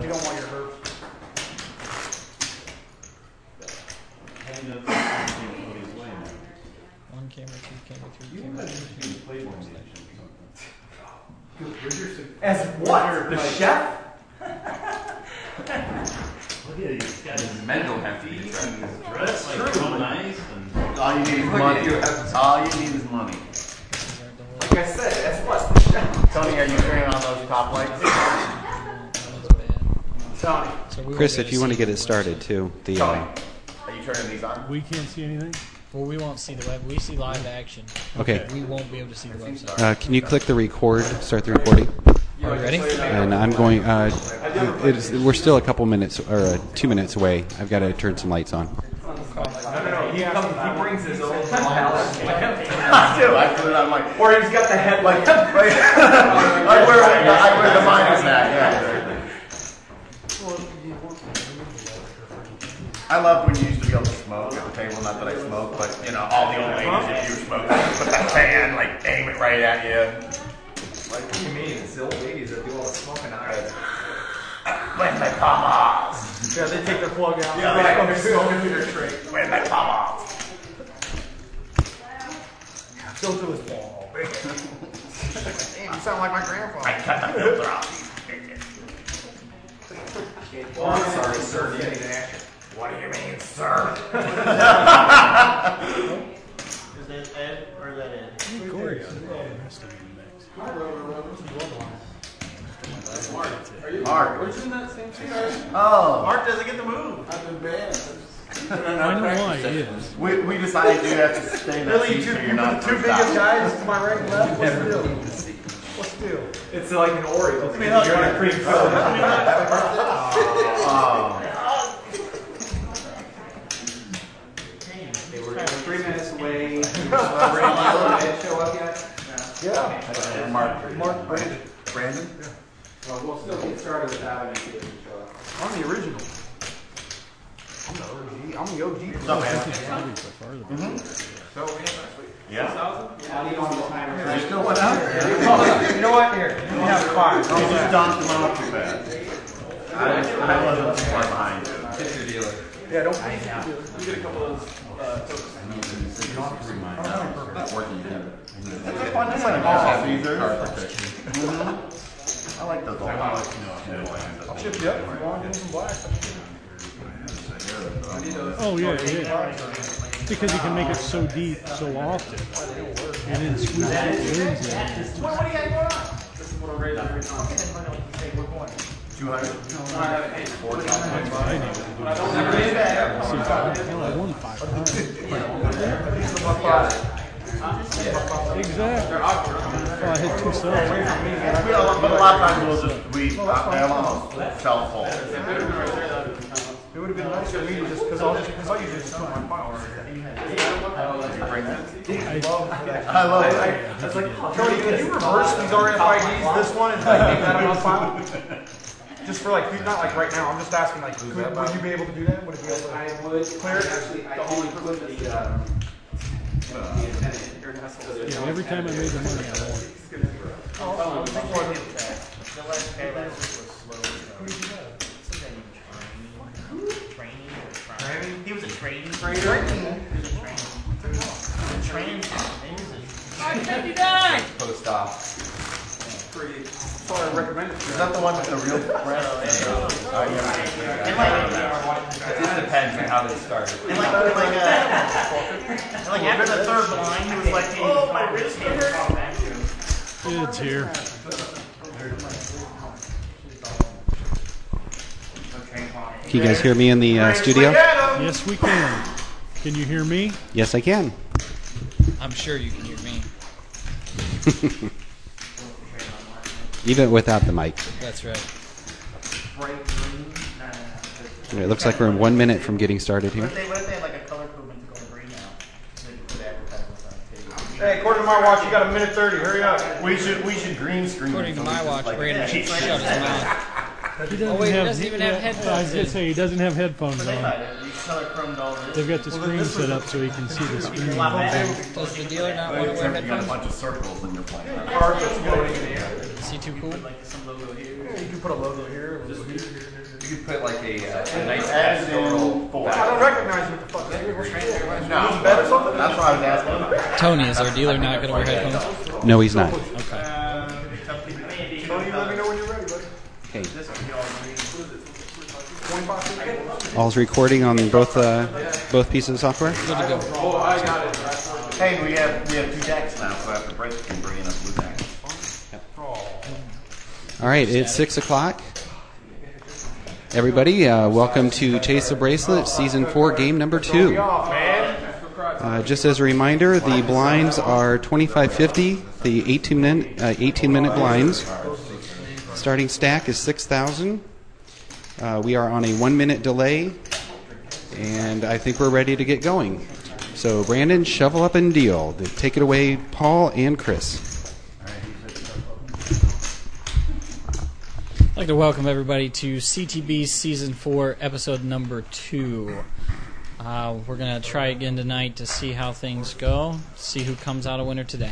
You don't want your herbs. One camera, two camera, three camera. As what? The chef? Look at these guys. Mental have to be Dressed like so nice. And all you need is money. All you need is money. Like I said, as what? Tony, are you turning on those top lights? Tony. Chris, if you want to get it started too. Tony, are you turning these on? We can't see anything? Well, we won't see the web. We see live action. Okay. We won't be able to see the website. Can you click the record, start the recording? Are you ready? And I'm going, we're still a couple minutes, or 2 minutes away. I've got to turn some lights on. No. He brings his own palette. I do. I put it on my... Or he's got the headlight. I wear the miner's hat, yeah. I loved when you used to be able to smoke at the table. Not that I smoke, but you know, all the old ladies, if you smoke, put that can, like aim it right at you. Like what you mean? It's the old ladies that do all the smoking out. When my pamas. Yeah, they take their plug out. Yeah, they go smoking through their tree. When my pamas. Still to his ball. Damn, you sound like my grandfather. I cut the filter off. Oh, I'm sorry, sir. You need an action. What do you mean, sir? is that Ed or is that Ed? Corey. Mark. We're in that same thing. Oh. Mark doesn't get the move. I've been banned. I know why he is. We decided you have to stay in that Really, seat so you're you're not the two biggest guys to my right and left? What's the deal? What's the deal? It's like an Oreo. Let me help you. You're on a cream filling. We're 3 minutes away. Show up yet? Yeah. Mark. Brandon? Well, we'll still get started with that one. I'm the original. I'm the OG. I'm the OG. What's up, man? So, Yeah. I need on the timer. You still went out? You know what? Here. You have 5. You just dunked them out too fast. I wasn't far behind you. Get your dealer. Yeah, don't pay. We get a couple of those tokens. Not working yet. That's like all Caesar. I like those old ones. I'll chip you up. You want to do some black? Oh, yeah. Because you can make it so deep so often. And then squeeze the wins in. What do you got going on? This is what I'm ready to do. 200. I won 500. Exactly. Well, I had 2 subs. But a lot of times we'll just, I almost fell full. It would have been nicer for me to just, because I usually just put my file right there. I love it. I was like, Cody, can you reverse these RFIDs, this one, and like make that a file? Just for like, not like right now, I'm just asking like, would you be able to do that? Would it be able to clear it? Actually, I only put the Yeah, every time I made the money, I won. The last guy last week was slow. Training? He was a training trader. He was a training. Post op. That's all I recommend. Is that the one with the real breast? It just depends on how they started. And like after the third line, he was like, "Oh, my wrist hurts." It's here. Can you guys hear me in the studio? Yes, we can. Can you hear me? Yes, I can. I'm sure you can hear me. Even without the mic. That's right. It looks like we're 1 minute from getting started here. What if they had like a color movement to go to green now? So they could put advertisements on the table. Hey, according to my watch, you got a minute 30. Hurry up. We should green screen. According to my watch, Brandon should shut his mouth. He doesn't Oh, wait, he have, doesn't even have I was headphones going in. to say, he doesn't have headphones But they on. might have. You color chromed all this. They've got the screen set up so he can see the screen. Does the dealer not want to wear Except you got a headphones? bunch of circles in your plane. Card that's going in the air. Is he too cool? Like some logo here. You can put a logo here, a logo here. You could put like a nice pastoral I don't recognize what the fuck. No, Bed or something? that's what I was asking. Tony, is our dealer not going to wear headphones? No, he's not. Okay. Tony, you let me know when you're ready, buddy. Okay. 25. All's recording on both pieces of software. Good to go. Oh, I got it. Hey, we have 2 decks now, so after Bracelet can bring in a blue deck. All right, it's 6 o'clock. Everybody, welcome to Chase the Bracelet, Season 4, Game Number 2. Just as a reminder, the blinds are $25.50, the 18-minute blinds. Starting stack is 6,000. We are on a 1-minute delay, and I think we're ready to get going. So, Brandon, shovel up and deal. Take it away, Paul and Chris. I'd like to welcome everybody to CTB Season 4, Episode Number 2. We're going to try again tonight to see how things go, see who comes out a winner today.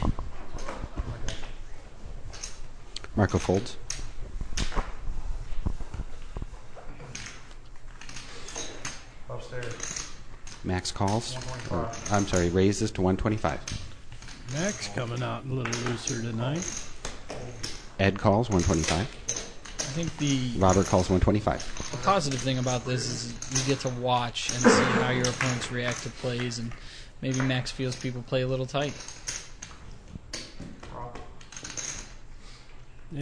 Marco folds. Upstairs. Max calls. I'm sorry, raises to 125. Max coming out a little looser tonight. Ed calls 125. I think the Robert calls 125. The positive thing about this is you get to watch and see how your opponents react to plays, and maybe Max feels people play a little tight.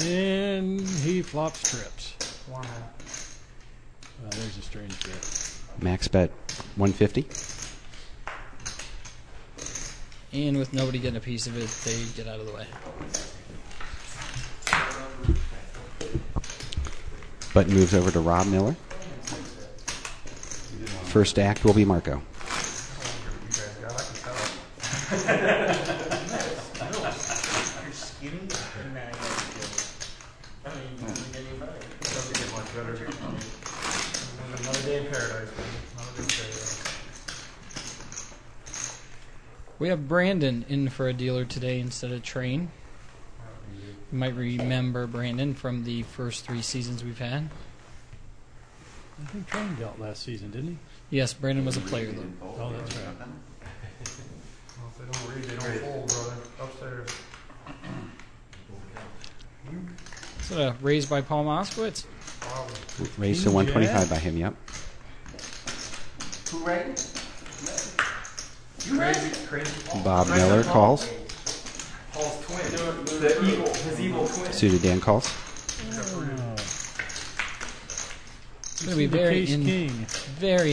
And he flops trips. Wow. Well, there's a strange bet. Max bet 150. And with nobody getting a piece of it, they get out of the way. Button moves over to Rob Miller. First act will be Marco. Another day in paradise, man. Another day in paradise. We have Brandon in for a dealer today instead of Train. You might remember Brandon from the first 3 seasons we've had. I think Train dealt last season, didn't he? Yes, Brandon was a player though. Oh, that's right. Well, if they don't read, they don't fold, brother. Upstairs. So raised by Paul Moskowitz. Raised to 125 by him, yep. Who raised? Crazy. Bob Miller calls. Paul's twin. His evil twin. Suited Dan calls. It's going to be very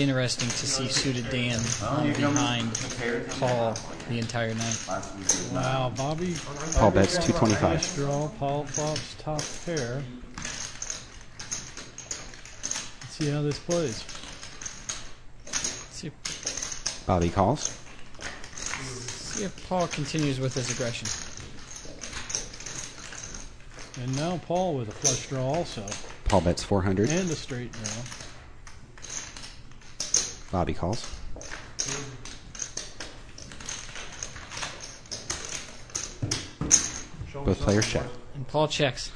interesting to see Suited Dan behind Paul the entire night. Wow, Bobby. Paul bets 225. Flush draw. Paul flops top pair. Let's see how this plays. See Bobby calls. if Paul continues with his aggression. And now Paul with a flush draw also. Paul bets 400. And a straight draw. Bobby calls. Both players check. And Paul checks.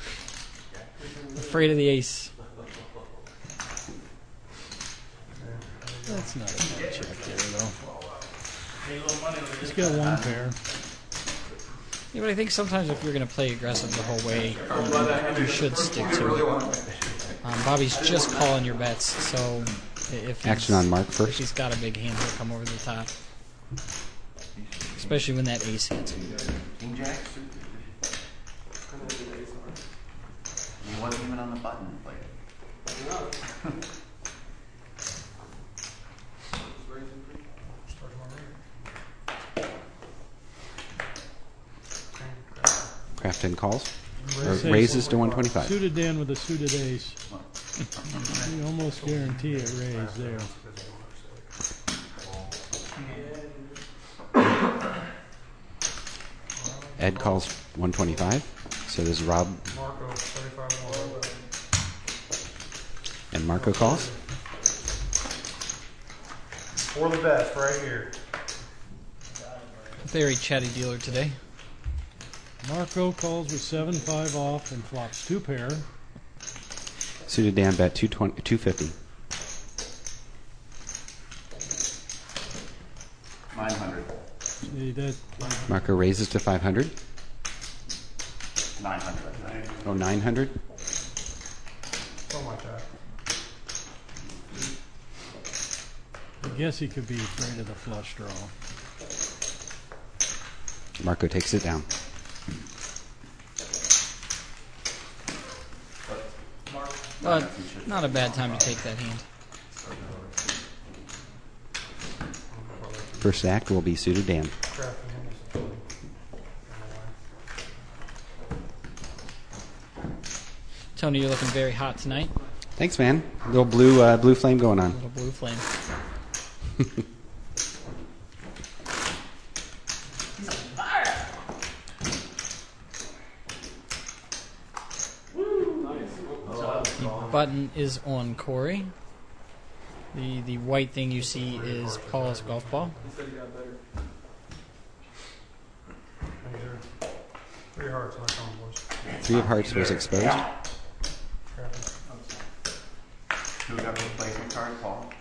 Afraid of the ace. That's not a bad check there, though. He's got one pair. Yeah, but I think sometimes if you're going to play aggressive the whole way, you should stick to it. Bobby's just calling your bets, so if Action on Mark if first. he's got a big hand, he'll come over the top. Especially when that ace hits. King Jack? He wasn't even on the button to play it. Crafton calls. Or raises to 125. Suited Dan with a suited ace. You almost guarantee a raise there. Ed calls 125. So does Rob. Marco, 35 more. Marco calls. For the best, right here. Very chatty dealer today. Marco calls with 7-5 off and flops 2 pair. Suited Dan bet 250. 900. See, that, Marco raises to 500. 900. Oh, 900. Something like that. I guess he could be afraid of the flush draw. Marco takes it down. But not a bad time to take that hand. First act will be suited Dan. Tony, you're looking very hot tonight. Thanks, man. Little blue flame going on. Little blue flame. The button is on Corey. The white thing you see is Paul's golf ball. Three hearts, not calling, boys. 3 of hearts was exposed. Who got the replacement card, Paul?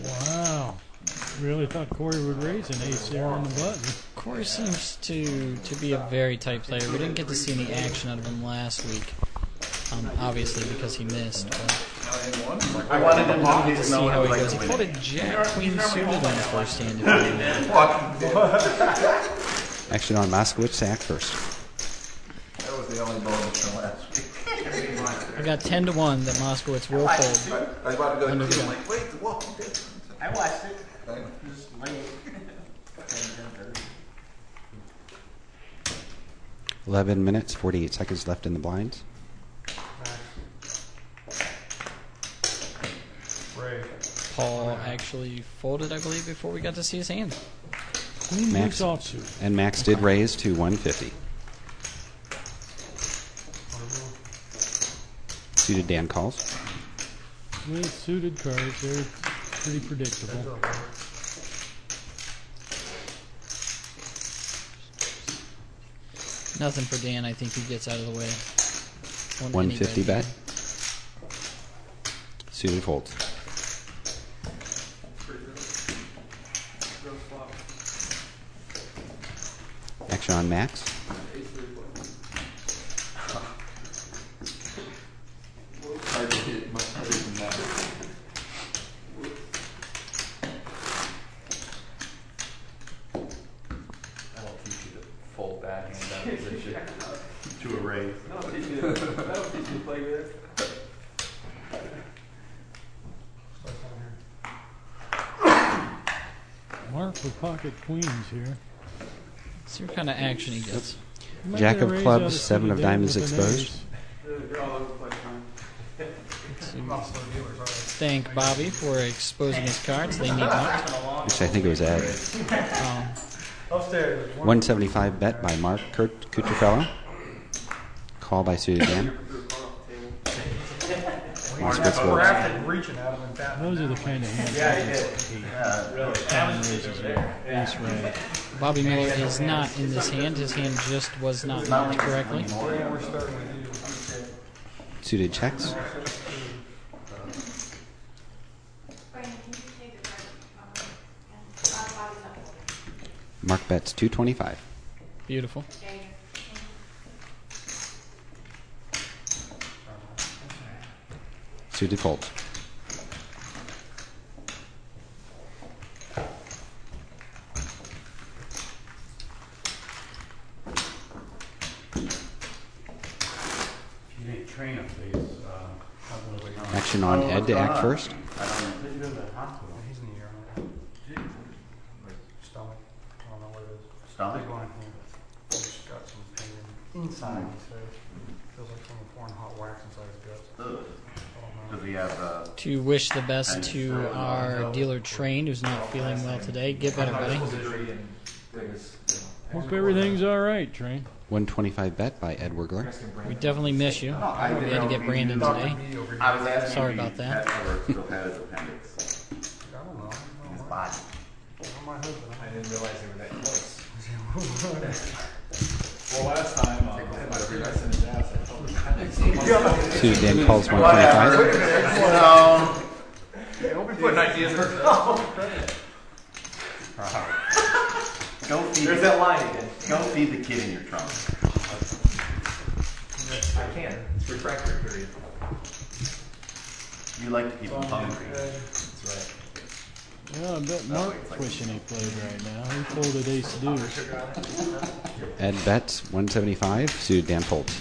Wow. Really thought Corey would raise an ace there on the button. Corey seems to be a very tight player. We didn't get to see any action out of him last week. Obviously because he missed. But I wanted to know to see how he goes. He folded Jack Queen suited on the first hand. Action on Moskowitz, sack first. That was the only bonus from last week. I got 10-1 that Moskowitz will fold. I was about to go Under the I'm gun. like, wait, what? I watched it. Just late. 11 minutes, 48 seconds left in the blinds. Ray. Paul actually folded, I believe, before we got to see his hand. Queen Max. deuce offsuit. And Max did raise to 150. Suited Dan calls. With suited cards, they're pretty predictable. Nothing for Dan. I think he gets out of the way. 150 bet. Suited folds. Action on Max. Fold that hand out of position to a raise. Mark with pocket queens here. See what kind of action he gets. Might Jack get a of raise clubs, out of 7 of suited diamonds with an exposed. ace. Thank Bobby for exposing his cards. They need not. Which I think it was Ed. Upstairs. 175 bet by Mark Kucherfellow. Call by suited Dan. Moskowitz We're folds. after reaching out of him. Those are the kind of hands. Ace ray. Bobby Miller is not in this hand. His hand just was not marked correctly. We're starting with you. Suited checks. Mark bets 225. Beautiful. Suited folds. Action on Ed to act first. He's in the air. Stomach. I don't know what it is. Stomach? Big line here. He's got some pain inside. He says. Feels like someone pouring hot wax inside his guts. Ugh. Oh, Does he have To wish the best to our dealer Train, who's not feeling well today. Get better, buddy. Hope everything's all right, Train. 125 bet by Ed Wurgler. We definitely miss you. We had to get Brandon today. I was asking Sorry if about he that. still had his appendix in his body. I didn't realize they were that close. Well, last time, Suited Dan calls 125. No. Don't be putting ideas in Go feed. There's that line again. Go feed the kid in your trunk. I can. It's refractory period. You like to keep them hungry. That's right. Well, I bet Mark's wishing he played right now. He folded ace deuce. Ed bets 175. Suited Dan folds.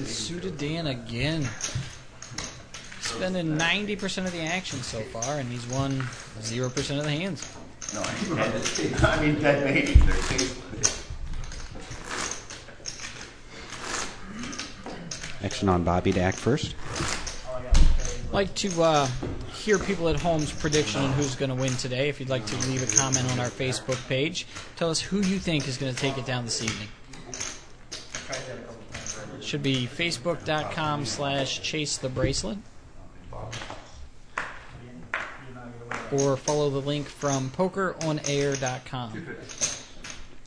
Suited Dan again. Spending 90% of the action so far, and he's won 0% of the hands. No, I mean dead babies. They're tasteless. Action on Bobby to act first. Like to hear people at home's prediction on who's going to win today. If you'd like to leave a comment on our Facebook page, tell us who you think is going to take it down this evening. It should be facebook.com/chasethebracelet. Or follow the link from pokeronair.com.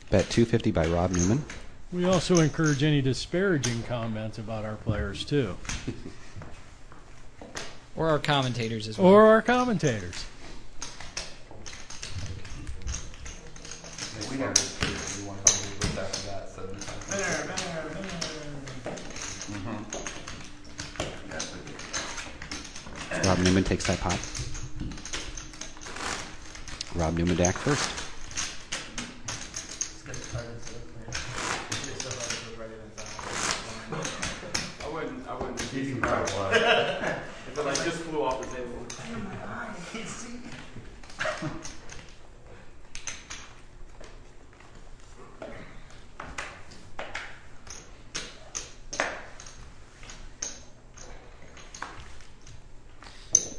Bet 250 by Rob Newman. We also encourage any disparaging comments about our players, too. Or our commentators as well. Or our commentators. we have this case, we want to look after that 75. Rob Newman takes that pot. Rob Newman to act first. I wouldn't. He's incredible. If it just flew off the table.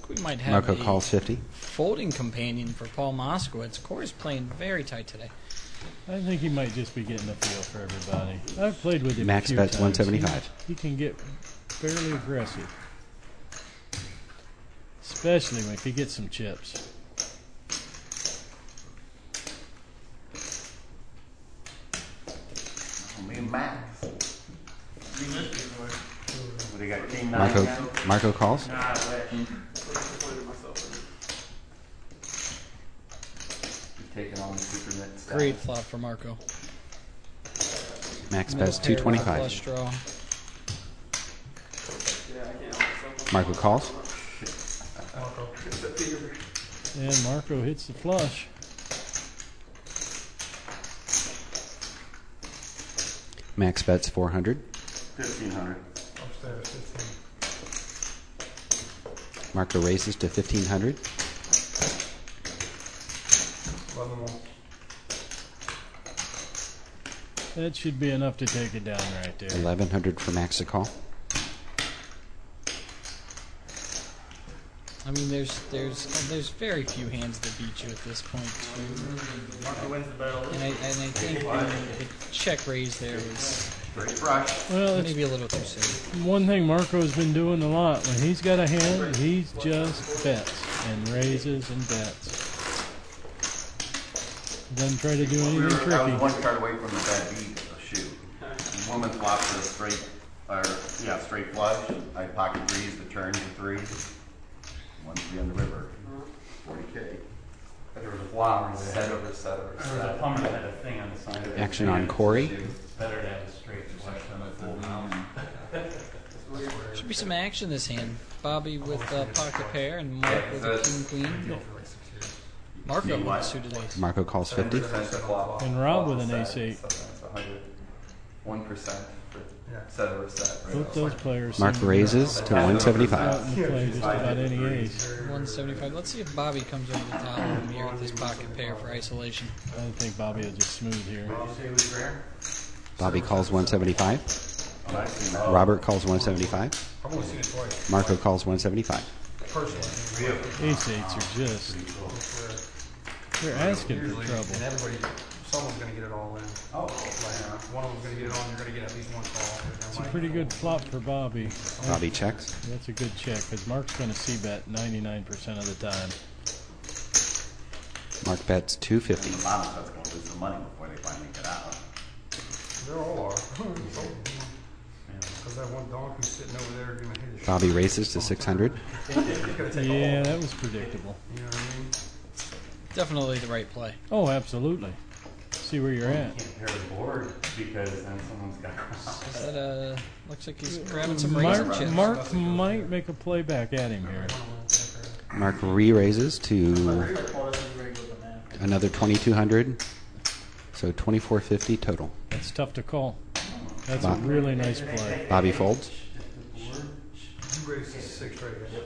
We might have Marco a calls 50. folding companion for Paul Moskowitz. Corey's playing very tight today. I think he might just be getting a feel for everybody. I've played with him Max a few bets times. 175. He can get fairly aggressive. Especially if he gets some chips. Me and Max. What do you got? King 9 now? Marco calls. Taking on the super net status. Great flop for Marco. Max Middle bets pair, 225. flush draw. Marco calls. And Marco hits the flush. Max bets 400. 1,500. Marco raises to 1,500. That should be enough to take it down right there. 1,100 for Max to call. I mean, there's very few hands that beat you at this point, too. And I think the check raise there was Straight brush. Well, it's maybe a little too soon. one thing Marco's been doing a lot. When he's got a hand, he's just bets and raises and bets. Doesn't try to do anything I was tricky. one card away from the bad beat, a shoe. The woman flops a straight, straight flush. I pocket threes, the turn to 3. 1-3 on the river. 40K. But there was a flower set over set over set. There was a plumber that had a thing on the side of it. Action on Corey. It's better to have a straight flush than a full house. Should be some action this hand. Bobby with a pocket pair and Mark with a king queen. Marco with a suited ace. Marco calls 50. And Rob with an ace-8. 1% for set over set. Right? Both those players. Mark seem to raises to be out 175. and play just about any ace. 175. Let's see if Bobby comes over the top of him here with his pocket pair for isolation. I think Bobby will just smooth here. Bobby calls 175. Robert calls 175. I've only seen it twice, Marco calls 175. personally. Ace eights are just, they're asking for Usually, trouble. and everybody, someone's going to get it all in. Oh. One of them's going to get it on, you're going to get at least one call. It's a pretty good flop for Bobby. Bobby checks. That's a good check because Mark's going to c-bet 99% of the time. Mark bets 250. The bottom set's going to lose some money before they finally get out. They all are. Because that one dog who's sitting over there going to hit his Bobby races to 600. Yeah, that was predictable. You know what I mean? Definitely the right play. Oh, absolutely. See where you're at. Pair the board because then someone's got. That looks like he's grabbing some raisin chips. Mark might make a play back at him here. Mark re-raises to another 2,200. So 2,450 total. That's tough to call. That's a really nice play. Bobby folds. You raised to 6 right here.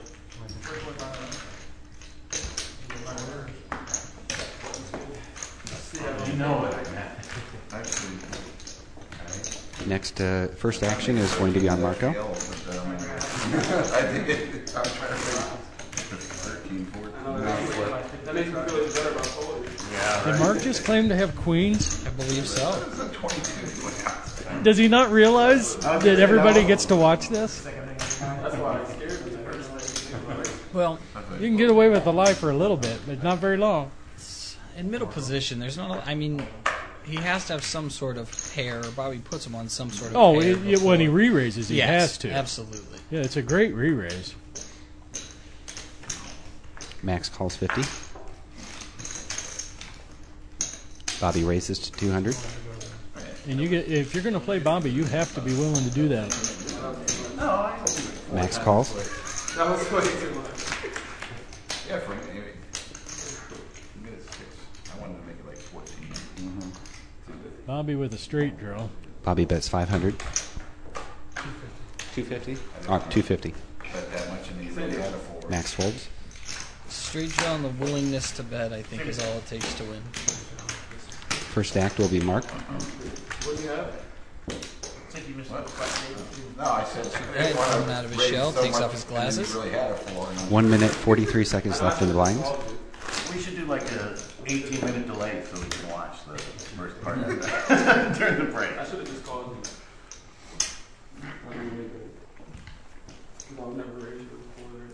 You know what I meant. Next, first action is going to be on Marco. I think I'm trying to think. 13, 14. That makes me feel even better about Foley. Did Mark just claim to have queens? I believe so. Does he not realize that everybody gets to watch this? That's why I'm scared of it. Well, You can get away with a lie for a little bit, but not very long. in middle position, there's not. I mean, he has to have some sort of pair. Or Bobby puts him on some sort of. Oh, pair when he re-raises, he yes, has to. Absolutely. Yeah, it's a great re-raise. Max calls 50. Bobby raises to 200. And you get if you're going to play Bobby, you have to be willing to do that. Max calls. That was way too much. Yeah, Frank. Anyway. You made it 6. I wanted to make it like 14. Bobby with a straight draw. Bobby bets 500. 250? 250. Bet that much and he really had a 4. Max folds. Straight draw and the willingness to bet, I think, is all it takes to win. First act will be Mark. What do you have? No, I said Right, coming out of his shell, takes off his glasses. He really had a 4. 1 minute, 43 seconds left in the blinds. We should do like a 18-minute delay so we can watch the first part of that during the break. I should have just called him. No, I've never raised it before.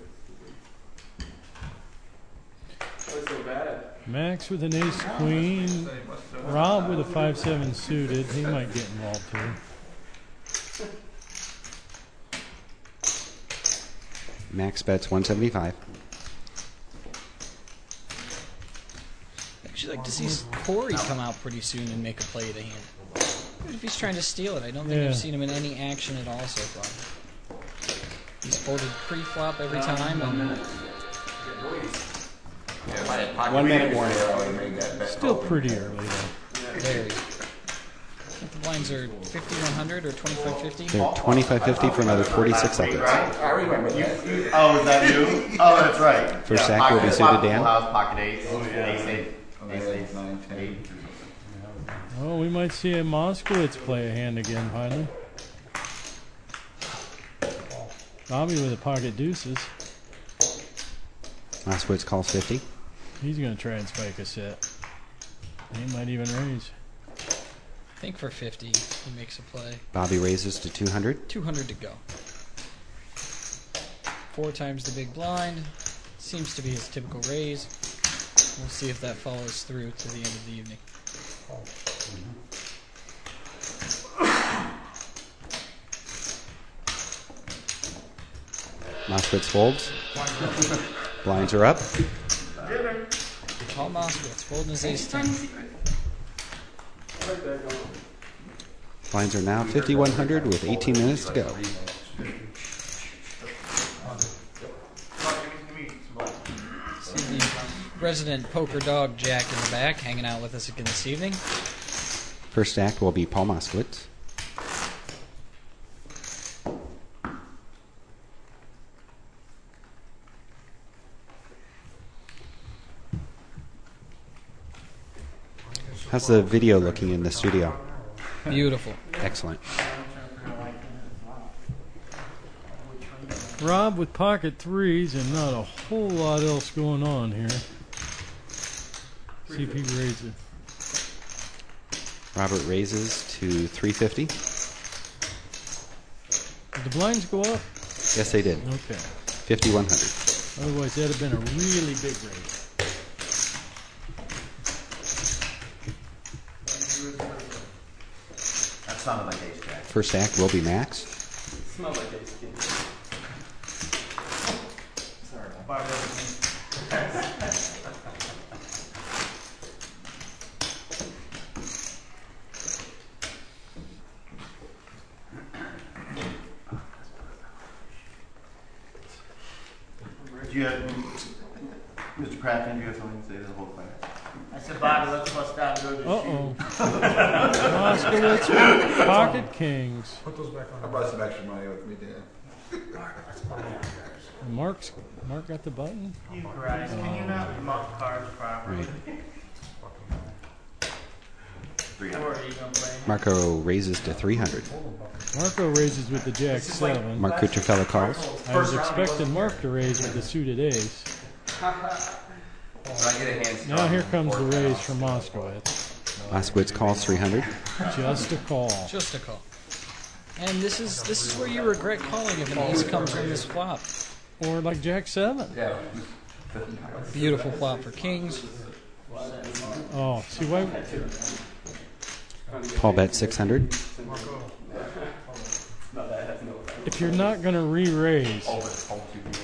That's so bad. Max with an ace queen. Rob with a 5-7 suited. He might get involved too. Max bets 175. I'd actually like to see Corey come out pretty soon and make a play at a hand. Even if he's trying to steal it, I don't think Yeah. I've seen him in any action at all so far. He's folded pre-flop every time. And 1 minute warning. Still pretty early though. very. I think the blinds are 5,100 or 2,550. They're 2550 for another 46 seconds. I remember that. Oh, is that you? Oh, that's right. First act will be suited Dan. Pocket 8. Ace 8. Ace 9, 10. Oh, we might see a Moskowitz play a hand again finally. Bobby with a pocket deuces. Moskowitz calls 50. He's going to try and spike a set. He might even raise. I think for 50, he makes a play. Bobby raises to 200. 200 to go. 4 times the big blind. Seems to be his typical raise. We'll see if that follows through to the end of the evening. Moskowitz folds. Blinds are up. Paul Moskowitz folding his ace 10. Blinds are now 5,100 with 18 minutes to go. See the resident poker dog Jack in the back hanging out with us again this evening. First act will be Paul Moskowitz. How's the video looking in the studio? Beautiful. Excellent. Rob with pocket threes and not a whole lot else going on here. See if he raises. Robert raises to 350. Did the blinds go up? Yes, they did. Okay. 5,100. Otherwise, that'd have been a really big raise. That sounded like ace jack. First act will be Max. Smells like ace king. Sorry. Do you have, Mr. Crafton, do you have something to say to the whole class? I said, Bobby, let's bust out and go to the Uh-oh. Moskowitz with pocket kings. Put those back on. I brought some extra money with me, Dan. Mark got the button? You Christ. Can you not mark cards properly? Right. 300. Or are you going to play? Marco raises to 300. Marco raises with the jack 7. Mark Kucherfella calls. I was expecting Mark to raise with the suited ace. Now here comes the raise from Moskowitz. Moskowitz calls 300. Just a call. Just a call. And this is where you regret calling if an ace comes on this flop. Or like jack 7. Beautiful flop for kings. Oh, see why? Paul bet 600. If you're not going to re-raise,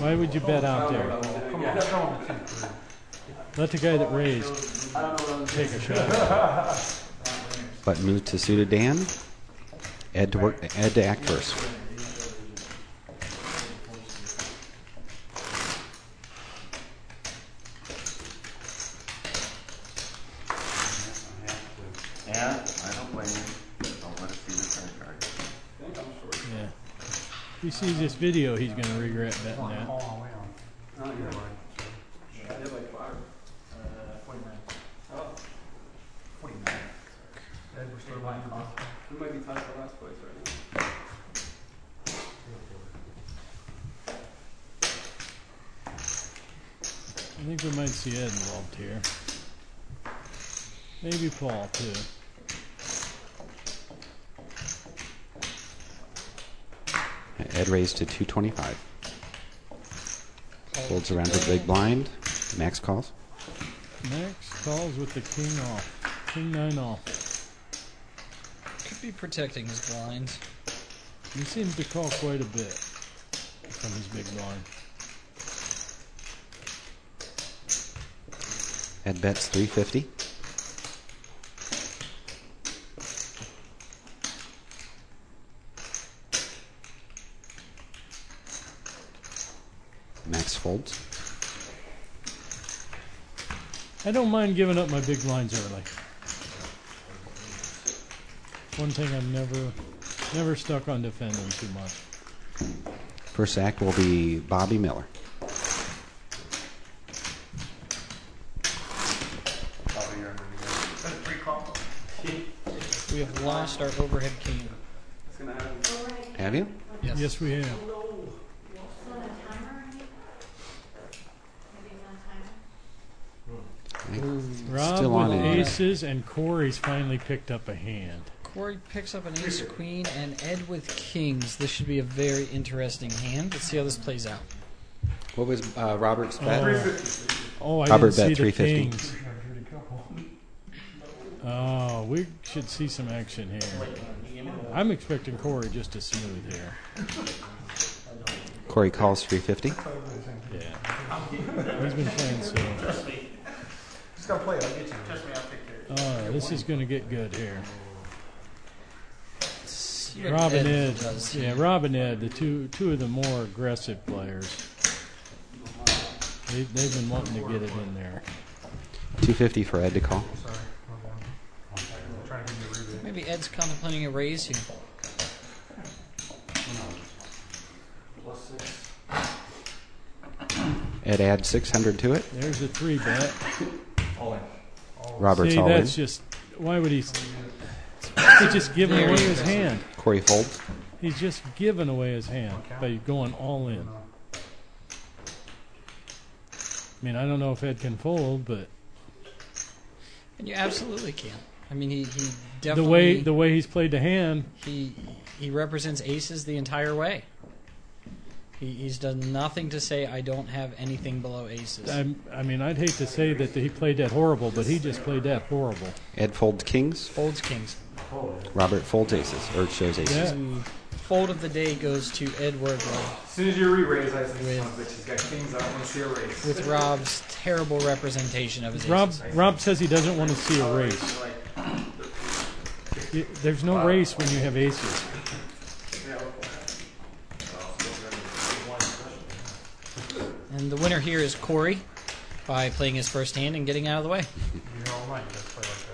why would you bet out there? Let the guy that raised take a shot. Button move to suited Dan. Ed to act first. Yeah, I don't blame you. Don't let us see the turn card. Yeah. If he sees this video, he's going to regret betting that. We might be tied for last place right now. I think we might see Ed involved here. Maybe Paul, too. Ed raised to 225. Folds around to the big blind. Max calls. Max calls with the king off. King 9 off. Could be protecting his blinds. He seems to call quite a bit from his big blind. Ed bets 350. Max folds. I don't mind giving up my big blinds early. One thing I've never stuck on defending too much. First act will be Bobby Miller. We have lost our overhead king. It's gonna happen. Have you? Yes, we have. Rob Still with on it. aces, and Corey's finally picked up a hand. Corey picks up an ace queen and Ed with kings. This should be a very interesting hand. Let's see how this plays out. What was Robert's bet? Oh, I Robert didn't see bet the 350. kings. Oh, we should see some action here. I'm expecting Corey just to smooth here. Corey calls 350. Yeah. He's been playing so. Just gotta play it. I'll get you. Trust me, I'll take care of it. Oh, this is going to get good here. See what Rob and Ed. does. Yeah, Rob and Ed, the two of the more aggressive players. They've been wanting to get it in there. 250 for Ed to call. Sorry. I'm trying to give you a rebate. Maybe Ed's contemplating a raise here. Ed adds 600 to it. There's a 3-bet. Robert's See, all in. that's just. Why would he? He's just giving away his hand. Corey folds. He's just giving away his hand by going all in. mean, I don't know if Ed can fold, but And you absolutely can. I mean, he definitely the way he's played the hand, he represents aces the entire way. He's done nothing to say I don't have anything below aces. I mean, I'd hate to say that he played that horrible, but he just played that horrible. Ed folds kings. Folds kings. Robert folds aces, or shows aces. Yeah. The fold of the day goes to Ed Wordley. As soon as you re-raise, I say, son of a bitch, he's got kings. I don't want to see a raise. With Rob's terrible representation of his aces. Rob says he doesn't want to see a race. There's no race when you have aces. And the winner here is Corey by playing his first hand and getting out of the way.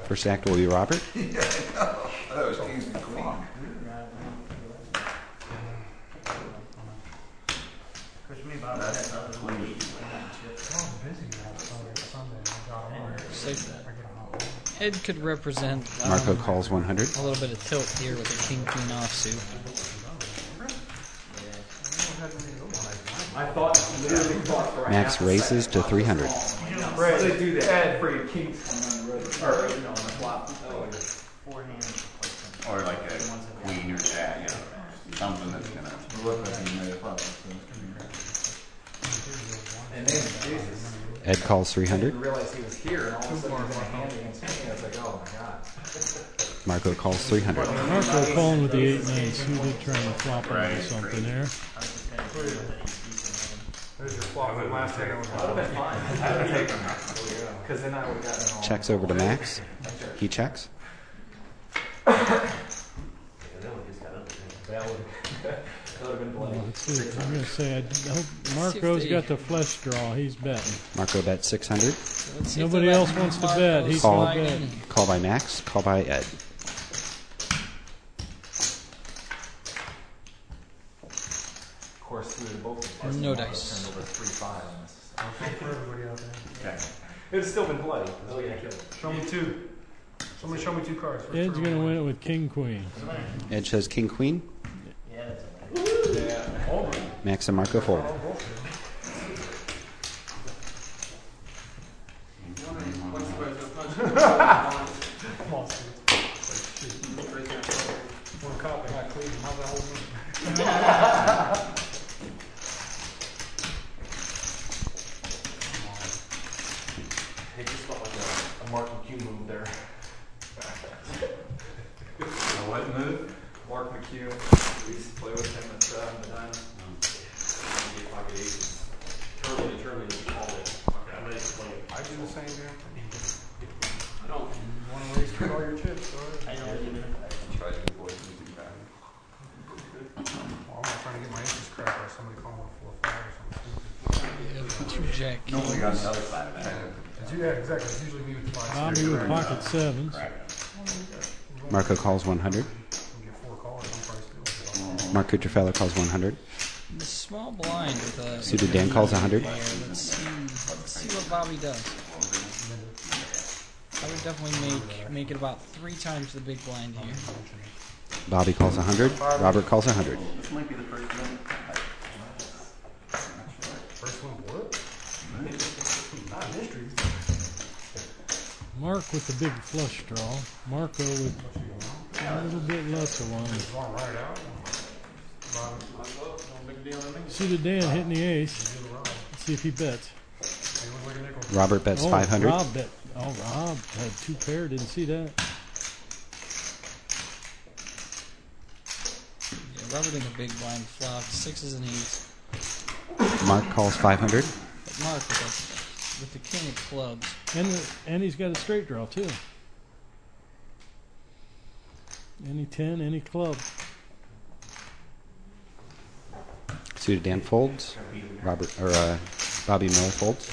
First act will be Robert. I thought it was kings and queen. So Ed could represent Marco calls 100. a little bit of tilt here with a king queen offsuit. Max raises to 300. Right, they do that. Ed for your kings. Or like a queen or jack, you know, something that's gonna. And then Jesus. Ed calls 300. didn't realize he was here, and all of a sudden he's in a hand against me. I was like, oh my god. Marco calls 300. Marco calling with the 8-9 suited, trying to flop into something there. There's your flop from last hand. That would have been fine. I would have taken that. Because then I would have gotten all. Checks over to Max. He checks. Let's see. I'm going to say, I hope Marco's got the flush draw. He's betting. Marco bets 600. Let's see if Nobody they let else wants to Marco bet. He's slide gonna in. Call by Max. Call by Ed. Of course, we were both. No dice. Turned over 3-5 on this. For everybody out there. It's still been played. Oh yeah. Show me two. Somebody show me two cards. Ed's going to win it with King Queen. Ed shows King Queen. Max and Marco fold. It just felt like a Mark McHugh move there. What move? Mark McHugh. We used to play with him at Medina. Pocket aces. Turley to call it. Okay, I'm ready to play it. I do the same damn thing. I don't. You want to raise all your chips, alright? I know you do. Try to avoid losing back. Well, I'm not trying to get my aces cracked or somebody calling it a 4-5 or something. Two jack No, we got kings. the other side of that. Yeah, exactly. It's usually me with five. Bobby with pocket sevens. Marco calls 100. You get 4 callers, I'm probably still. Mark Kucherfeller calls 100. The small blind with a Suited Dan calls 100. Let's see what Bobby does. I would definitely make it about 3 times the big blind here. Bobby calls 100. Robert calls 100. This might be the first one. First one, what? Not mysteries. Mark with the big flush draw. Marco with a little bit lesser one. Want to ride out? Suited Dan hitting the ace. Let's see if he bets. Robert bets 500. Rob bet. Oh, Rob had 2 pair. Didn't see that. Yeah, Robert in the big blind flop, 6s and 8s. Mark calls 500. But Mark with the king of clubs. And he's got a straight draw too. Any 10, any club. Suited Dan folds. Bobby Miller folds.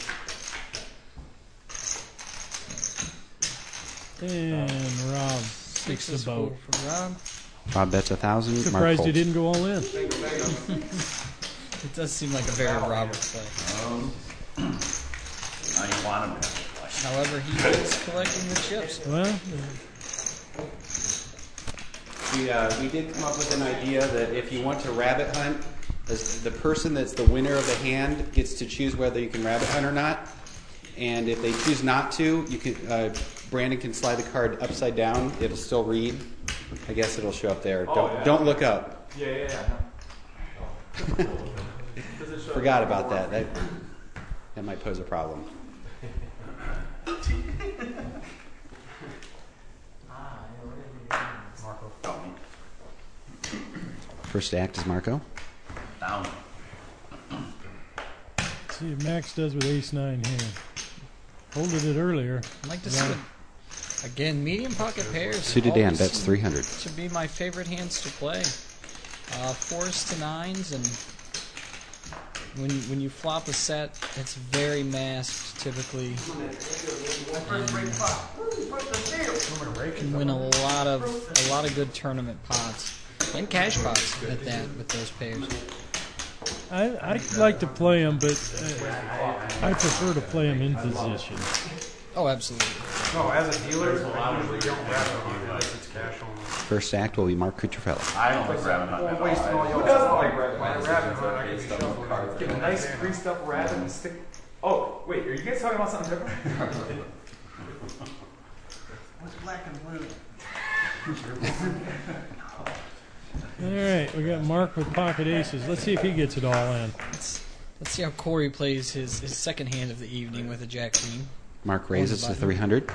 And Rob 6 takes the is boat. for Rob. Rob bets 1,000. Mark Surprised he folds. didn't go all in. It does seem like a very Robert play. Now you want him to. However, he is collecting the chips. Well, We did come up with an idea that if you want to rabbit hunt, the person that's the winner of the hand gets to choose whether you can rabbit hunt or not. And if they choose not to, you can. Brandon can slide the card upside down. It'll still read. I guess it'll show up there. Don't look up. Yeah. Forgot about that. That might pose a problem. First act is Marco. Down. See if Max does with ace-9 here. Holded it earlier. I'd like to see it. Again, medium pocket pairs. Suited Dan bets 300. Should be my favorite hands to play. 4s to 9s, and when you flop a set, it's very masked typically. And you can win a lot of good tournament pots and cash pots at that with those pairs. I like to play them, but I prefer to play them in position. Oh, absolutely. No, as a dealer, I usually don't grab it unless it's cash only. First act will be Mark Cucciarello. I don't like grabbing hunt at all. Who doesn't like rabbit hunt? Rabbit hunt, I can be shuffled. Get a nice greased up rabbit and stick. Oh, wait, are you guys talking about something different? What's black and blue? All right, we got Mark with pocket aces. Let's see if he gets it all in. Let's see how Corey plays his second hand of the evening with a jack queen. Mark raises to 300.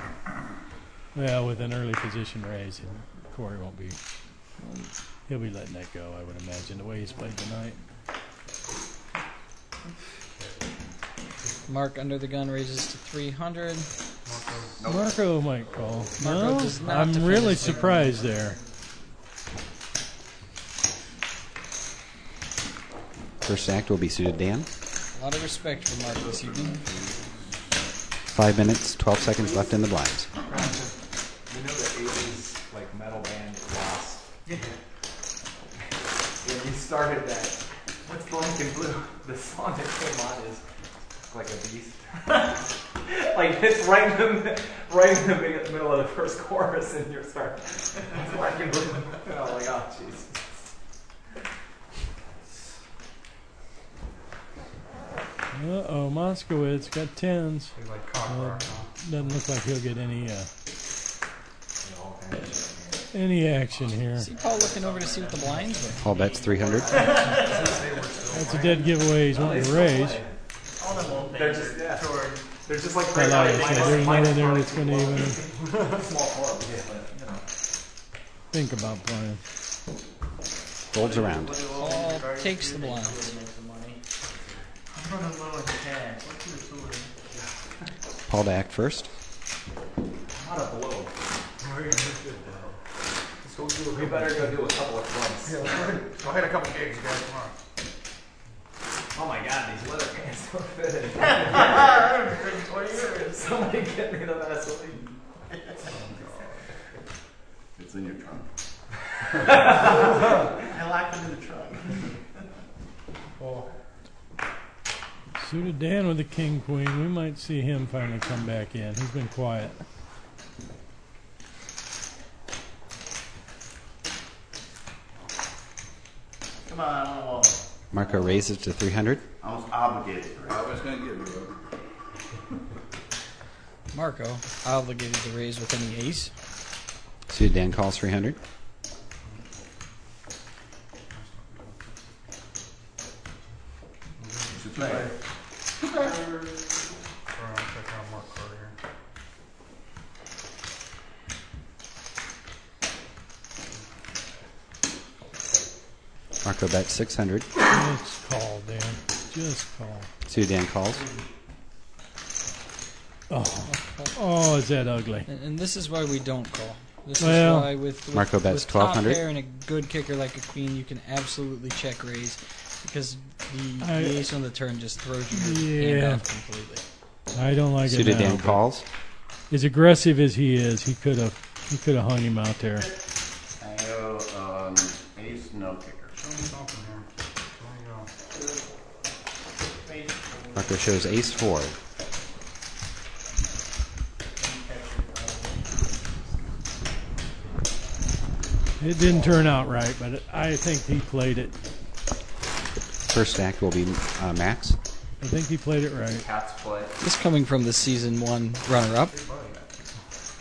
Well, with an early position raise, Corey won't be. He'll be letting that go, I would imagine, the way he's played tonight. Mark under the gun raises to 300. Marco might call. Marco does not I'm defend really his big surprised there. First act will be suited Dan. A lot of respect for Mark this evening. 5 minutes, 12 seconds left in the blinds. You know the 80s like metal band Lost? Yeah. When we started that, what's Black and Blue? The song that came on is like a beast. Like it's right in the middle of the first chorus and you're starting. Black and Blue. Oh my god, jeez. Uh-oh, Moskowitz got 10s. He's like cock Doesn't look like he'll get any action here. See Paul looking over to see what the blinds were. Paul bets 300. That's a dead giveaway he's wanting to raise. They're just they're just like I like it. There's no in there that's going to even think about playing. Folds around. Paul takes the blinds. I'm running low in cash. What's your sword? Paul to act first. Not a blow. We better go do a couple of clubs. Yeah, I'll hit a couple gigs, guys, tomorrow. Oh my god, these leather pants don't fit in. Somebody get me the Vaseline. It's in your trunk. I locked them in the trunk. Suited Dan with the king queen. We might see him finally come back in. He's been quiet. Come on, I want to Marco raises to 300. I was obligated. I was going to give you Marco obligated to raise with any ace. Suited Dan calls 300. Should play. Marco bets 600. Just call, Dan. Just call. Suited Dan calls. Oh, is that ugly? And this is why we don't call. This is Well, why with Marco bets with top 1200. pair and a good kicker like a queen, you can absolutely check raise because the ace on the turn just throws your hand off completely. I don't like Suited it now. Dan calls. As aggressive as he is, he could have hung him out there. I go ace, no kicker. Show me something here. There you go. Marco shows ace 4. It didn't turn out right, but I think he played it. First act will be Max. I think he played it right. Cats play. This coming from the season 1 runner-up.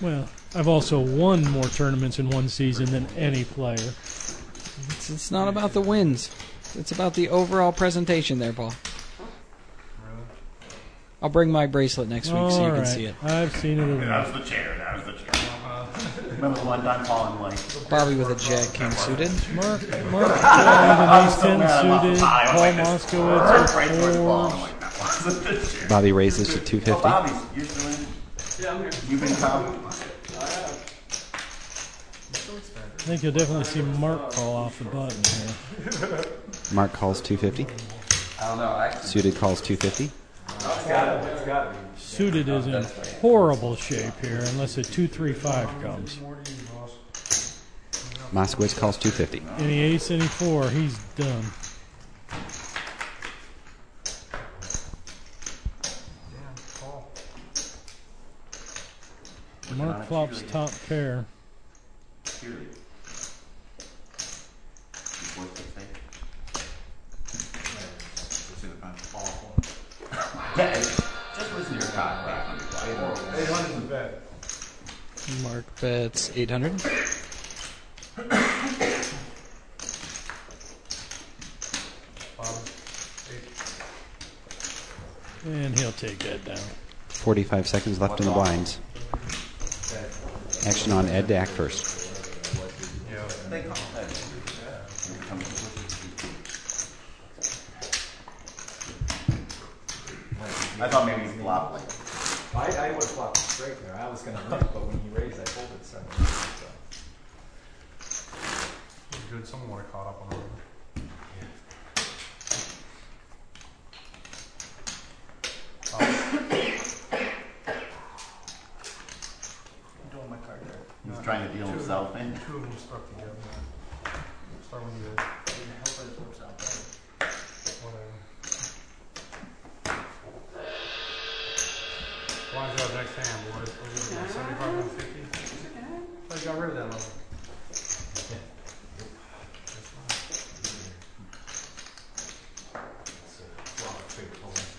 Well, I've also won more tournaments in one season than any player. It's not about the wins. It's about the overall presentation there, Paul. I'll bring my bracelet next week so you can see it. I've seen it. That was the chair. That was the chair. Remember the one time Paul and like Bobby with a Jack King suited. Mark with an ace-10 suited. Paul Moskowitz right towards the ball. with I'm like, that wasn't the chair. Bobby raises to Oh, 250. Bobby, you're still in? Yeah, I'm here. You've been Tom? I think you'll definitely see Mark call off the button here. Mark calls 250. I don't know. Suited calls 250. It's got to be. Suited is in horrible shape here unless a 2-3-5 comes. Moskowitz calls 250. Any ace, any 4, he's done. Mark flops top pair. Just listen to your cock. 800 is a bet. Mark bets 800. And he'll take that down. 45 seconds left in the blinds. Action on Ed to act first. I thought maybe he'd flop like. I would have flopped straight there. I was going to limp, but when he raised, I folded 7. Good. Someone would have caught up on the river. Doing my card there. He's trying to deal himself in. Two of them stuck together. Start when you did. Whatever. Blinds up next hand, boys. 75, 150. I got rid of that level.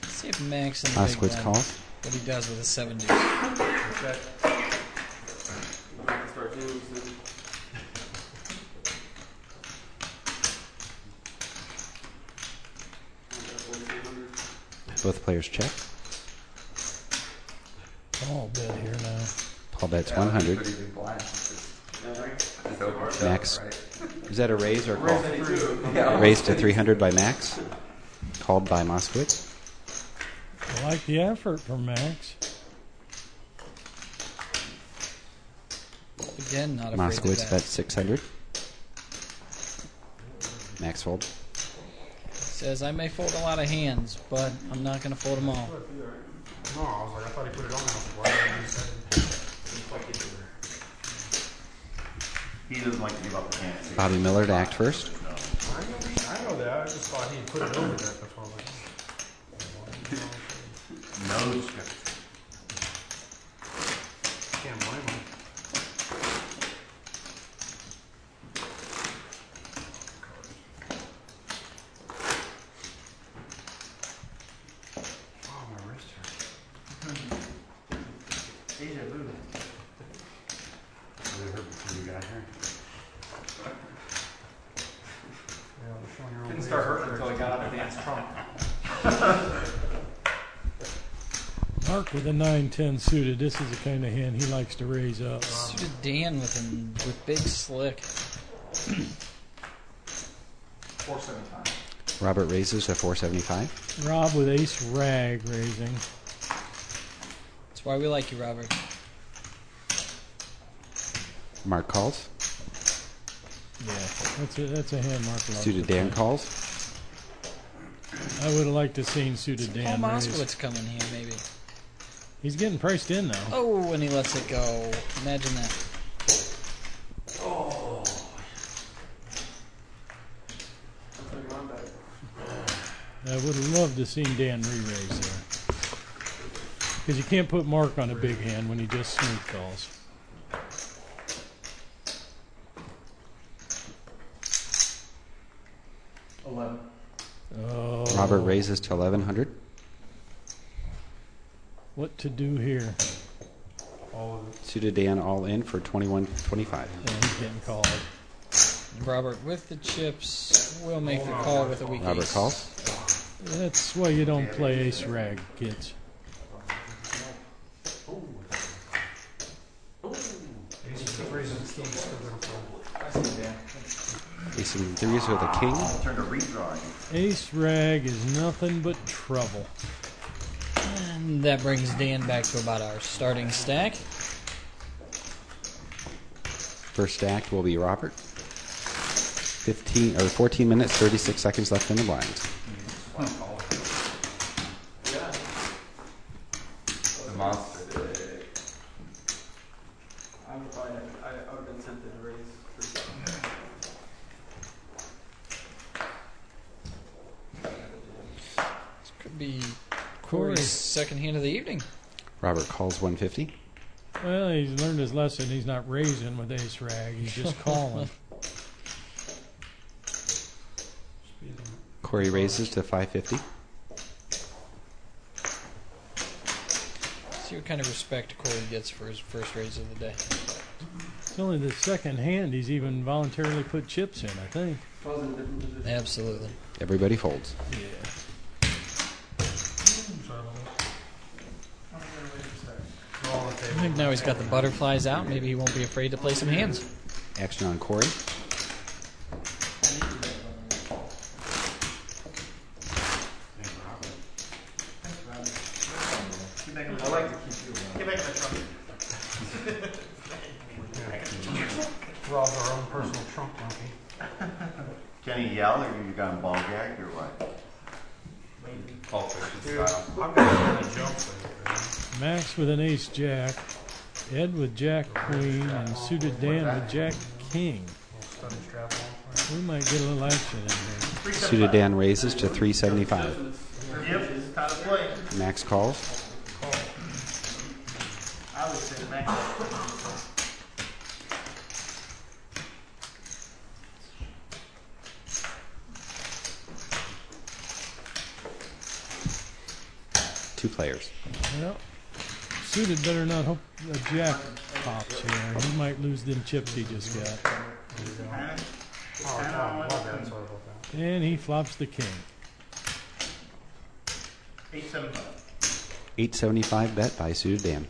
See if Max in the big Moskowitz blind, calls. what he does with a 70. Start doing this. Both players check. Paul bet here now. Paul bets 100. Max. Is that a raise or a call? Raised to 300 by Max. Called by Moskowitz. I like the effort from Max. Again, not afraid to Moskowitz bet. bets 600. Max fold. Says, I may fold a lot of hands, but I'm not going to fold them all. No, I was like, I thought he put it on now. Why did he say He doesn't like to give up the hand. Bobby Miller to act first. I know that. I just thought he put it over there. That's why I was like, No. can't blame him. Oh, my wrist hurts. Deja vu. Really hurt before you got here. Yeah, they're showing your own Didn't videos start hurting there. until he got out of Dan's trunk. Mark with a 9-10 suited. This is the kind of hand he likes to raise up. Suited Dan with big slick. 475. Robert raises to 475. Rob with ace rag raising. That's why we like you, Robert. Mark calls. Yeah, that's a hand Mark loves. Suited to Dan play. calls. I would have liked to seen suited Paul Dan raise. Moskowitz coming here, maybe. He's getting priced in now. Oh, and he lets it go. Imagine that. I would have loved to seen Dan re-raise there. Because you can't put Mark on a big hand when he just smooth calls. Oh, Robert raises to 1100. What to do here? Suited Dan all in for 21-25. And he's getting called. Robert with the chips will make the call with a weak Robert ace. calls. That's why you don't play ace rag, kids. Ace and threes with a king. Turn to redrawing. Ace rag is nothing but trouble. And that brings Dan back to about our starting stack. First stack will be Robert. 14 minutes, 36 seconds left in the blinds. The monster. I would have been tempted to raise. This could be Corey's second hand of the evening. Robert calls 150. Well, he's learned his lesson. He's not raising with ace rag. He's just calling. Corey raises to 550. See what kind of respect Corey gets for his first raise of the day. It's only the second hand he's even voluntarily put chips in, I think. Absolutely. Everybody folds. Yeah. I think now he's got the butterflies out. Maybe he won't be afraid to play some hands. Action on Corey. I like to keep you around. Get back in the trunk. Rob our own personal trunk monkey. Can he yell or you got him ball gagged or what? Pulp Fiction Dude, style. I'm gonna jump with Max with an ace jack. Ed with jack queen. And suited Dan with jack king. We might get a little action in here. Suited Dan raises to 375. Yep, it's time to play. Max calls. I would say Max. Two players. Well, suited better not hope a jack pops here. He might lose them chips he just got. And he flops the king. 875. 875 bet by Suited Dan.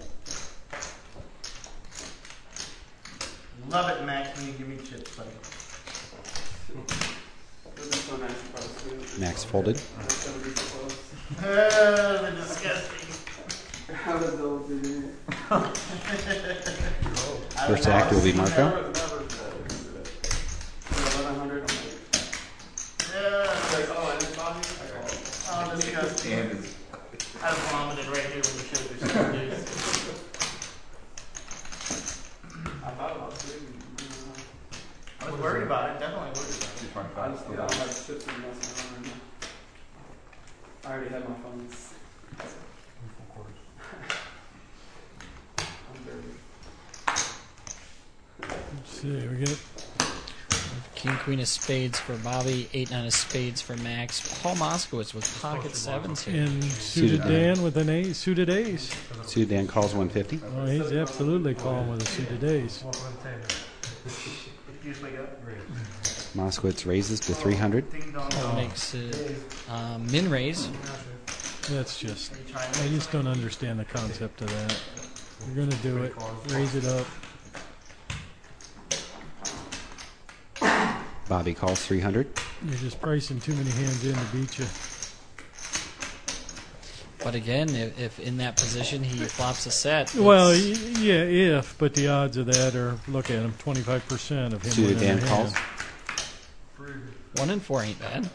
Love it, Max, when you give me chips, buddy. Max folded. They're disgusting. How does those do First act will be Marco. 1100. Oh, disgusting. I vomited right here when you showed this shit, dude. I thought about it. I was worried about it, definitely worried about it. I just don't have chips and messing around right now. I already had my phones. I'm dirty. Let's see, we get King, queen of spades for Bobby. 8-9 of spades for Max. Paul Moskowitz with pocket sevens here. in suited Dan with an ace, suited ace. Suited Dan calls 150. Oh, he's absolutely calling with a suited ace. Usually up. Moskowitz raises to 300. Ding dong. Makes it min raise. That's just, I just don't understand the concept of that. You're going to do it, raise it up. Bobby calls 300. You're just pricing too many hands in to beat you. But again, if in that position he flops a set. Well, it's- yeah, if, but the odds of that are, look at him, 25% of him Suited winning Dan a calls. hand. 1 and 4 ain't bad.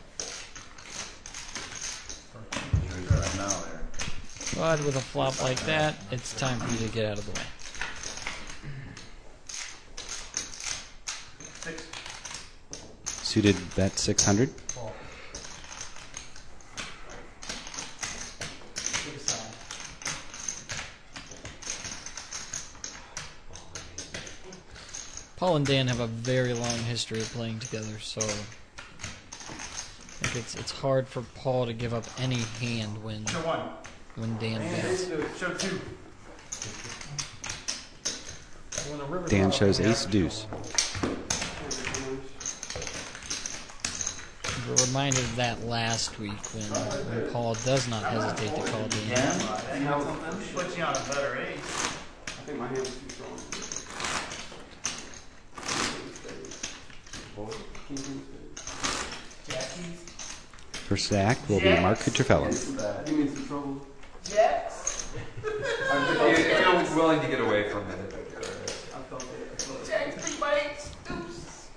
But with a flop like that, it's time for you to get out of the way. Suited bet 600. Paul and Dan have a very long history of playing together, so I think it's hard for Paul to give up any hand when Sure one. when Dan bets. Show 2. Dan shows ace deuce. We're reminded of that last week when Paul does not hesitate to call Dan. Puts you on a better ace. I think my hand is too strong. Jackies. First stack will be Mark Cutrofello. He means some trouble. Jacks. If you're willing to get away from it. I felt it. Jacks, big bites. Deuce.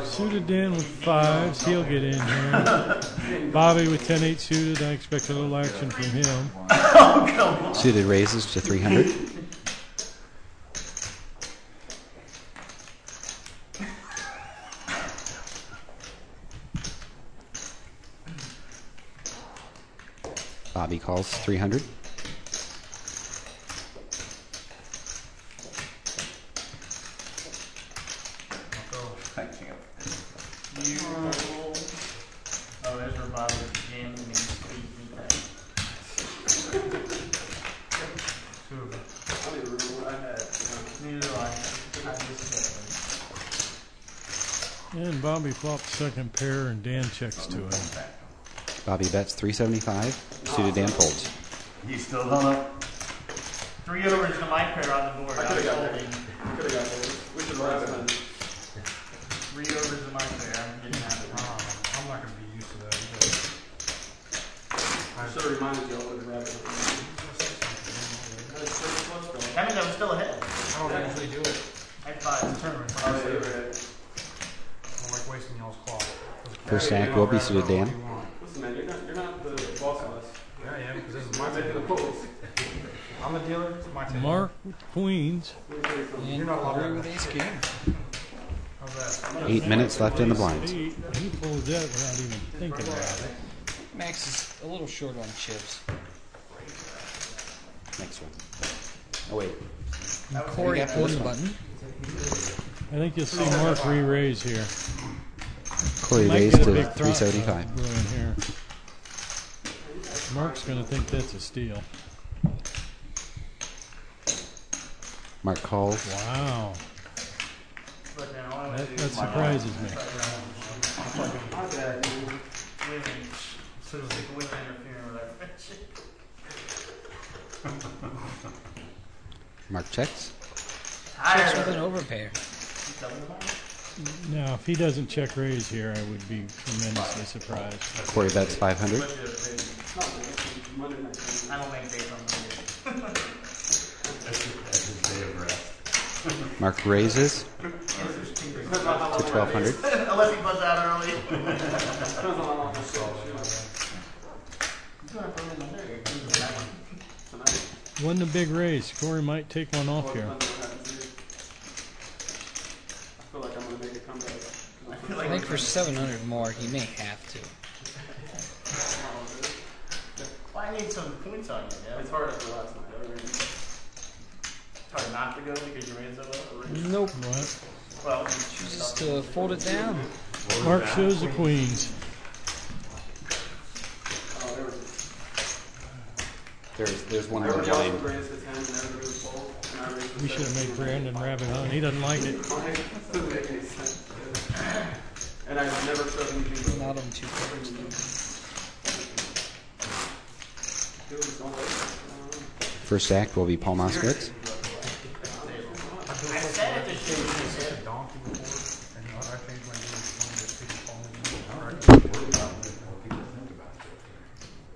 Suited Dan with 5s. He'll get in here. Bobby with 10-8 suited. I expect a little action from him. Suited raises to 300. Bobby calls 300. Oh, there's where Bob was jamming and squeezing me tight. I don't even remember what I had. Neither do I just And Bobby flopped second pair, and Dan checks to him. Bobby bets 375. Suited Dan folds. He's still hung up. 3 overs to my pair on the board. I could have got there. holding. I could have got there. Which is what happened. 3 overs to my pair. I'm getting out of it. I'm not going to be used to that. I should have reminded you all of the rabbit. That means I'm still ahead. I don't usually do it. I had 5. Tournament. Oh, yeah, you were ahead. I don't like wasting y'all's clock. First stack will be suited Dan. Listen, man, you're not the boss of us. Yeah, I am, because this is my I'm making the table. polls. I'm the dealer. It's my table. Mark with queens. And You're not allowed Corey to with ace king. How's that? 8 minutes left in the blinds. He folds that without even thinking about it. Max is a little short on chips. Next one. Oh, wait. And Corey got push this one. button. I think you'll see Mark re-raise here. Corey Might raised get to a big thrust 375. brewing here. Mark's going to think that's a steal. Mark calls. Wow. But then all I That surprises me. women, so it's like women interfering with our friendship. Mark checks. Checks with an overpair. Now, if he doesn't check raise here, I would be tremendously surprised. Corey bets 500. I don't think they come to Mark raises to 1200. Unless he buzz out early. Wasn't a big raise. Corey might take one off here. I feel like I'm going to make a comeback. I think for 700 more, he may have to. Well, I need some points on you, yeah? It's hard after last night. It's hard not to go because you raised so well. Nope. What? Well, Chooses to fold it down. Mark shows the queens. Oh, there was There's one more Everybody else line. raised his hand and everybody was full. And I raised We should have made Brandon rabbit hunt. He doesn't like it. doesn't make any sense. And I never showed anything. Not on 2 cards. First stack will be Paul Moskowitz. I said it to shoot. Donkey before, and I changed my game to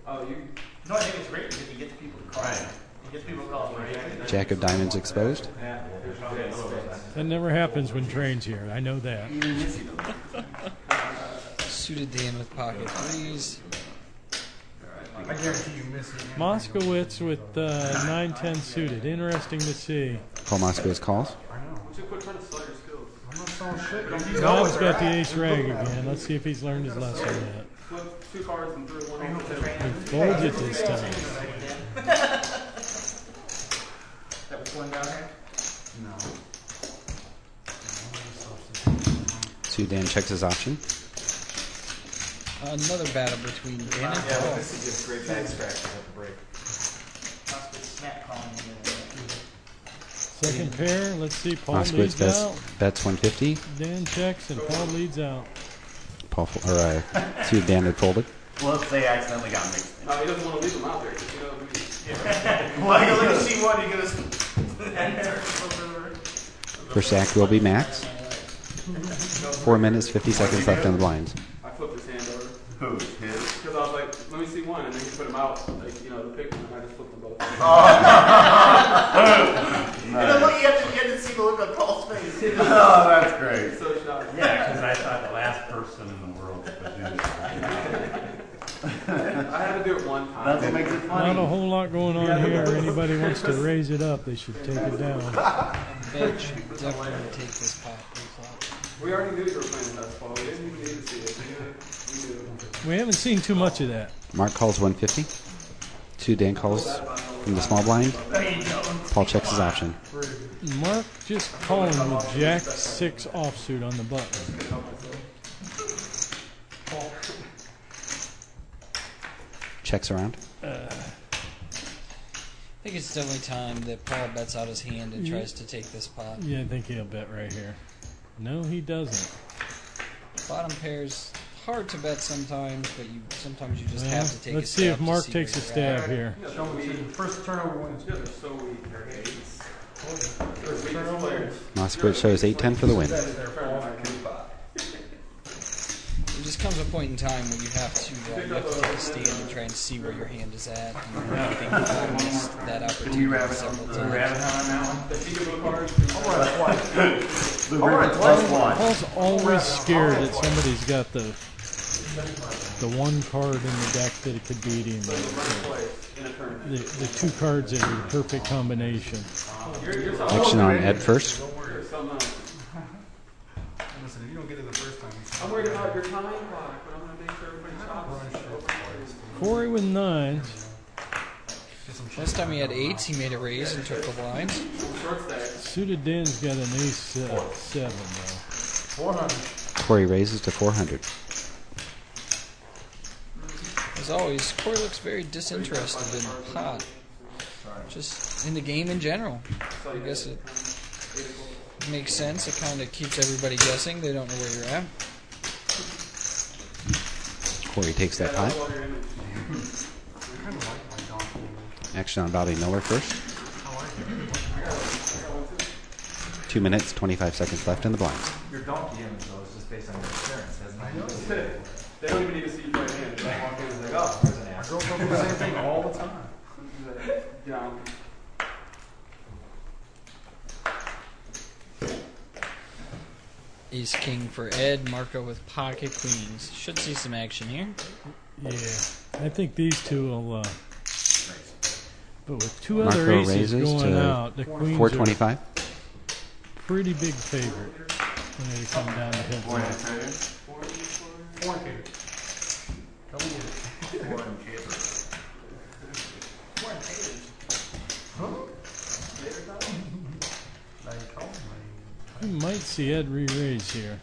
Oh, you. No, I think it's great because you get people to call. You get people to call for it. Jack of diamonds exposed. That never happens when Train's here. I know that. Suited Dan with pocket threes. I guarantee you miss it. Moskowitz with 9-10 suited. Interesting to see. Paul Moskowitz calls. I know. You should quit trying to sell your skills. I'm not selling shit. Don't you Bob's got the ace rag again. Let's see if he's learned his lesson yet. Flip 2 cards and threw 1 on the table. He folds it this time. That was going down here? No. So Dan checks his option. Another battle between Dan and Yeah, Paul. this is just great bag scratches at the break. Second pair. Let's see. Paul Moskowitz leads out. bets 150. Dan checks and Paul leads out. See, Dan had folded. Well, if they accidentally got mixed. No, he doesn't want to leave them out there. 'Cause you know, Well, You're going to see one, you're going to... First act will be Max. 4 minutes, 50 seconds left in the blinds. I flipped his hand over. Who? His? Because I was like, let me see one. And then he put them out, like, you know, the pick one. And I just flipped them both. You know what? You have to see the look on Paul's face. Oh, that's great. So shocked. Yeah, because I thought the last person in the world would do this. I had to do it one time. That's what makes it funny. Not a whole lot going on here. Anybody wants to raise it up, they should take it down. Bet should definitely take this pot pre-flop. We already knew you were playing best ball. We didn't even need to see it. We knew. We haven't seen too much of that. Mark calls 150. 2 Dan calls from the small blind. Paul checks his option. Mark just calling with Jack 6 offsuit on the button. Checks around. I think it's definitely time that Paul bets out his hand and tries to take this pot. Yeah, I think he'll bet right here. No, he doesn't. Bottom pairs, hard to bet sometimes, but sometimes you just Well, have to take let's a see stab if to Mark see takes a where you're at. stab here. Yeah, so weak. First turnover wins. Yeah, they're so weak. They're eights. They're weak players. Moskowitz shows 8-10 for the win. There just comes a point in time where you have to take a stand and try and see where your hand is at. And I think Paul missed that opportunity several times. The peekaboo cards. The river plus one. Paul's always scared that somebody's got the one card in the deck that it could beat him. The 2 cards that are the perfect combination. Action on Ed first. Listen, if you don't get it the first time, I'm worried about your time clock, but I'm going to make sure everybody stops. Corey with 9s. Last time he had 8s, he made a raise and took the blinds. Short stack. Suited Dan's got an ace 7 though. 400. Corey raises to 400. As always, Corey looks very disinterested in the pot. Just in the game in general. I guess it makes sense. It kind of keeps everybody guessing. They don't know where you're at. Corey takes that pot. Action on Bobby Miller first. 2 minutes, 25 seconds left in the blinds. Your donkey image, though, is just based on your experience, hasn't it? They don't even need to see you play hand. They just walk in and they're like, oh, there's an ass. Girls don't do the same thing all the time. Yeah. Ace King for Ed. Marco with pocket queens. Should see some action here. Yeah, I think these two will. But with 2 Marco other aces raises going to out, the queens are 425. pretty big favorite when they come down to heads up. You might see Ed re-raise here.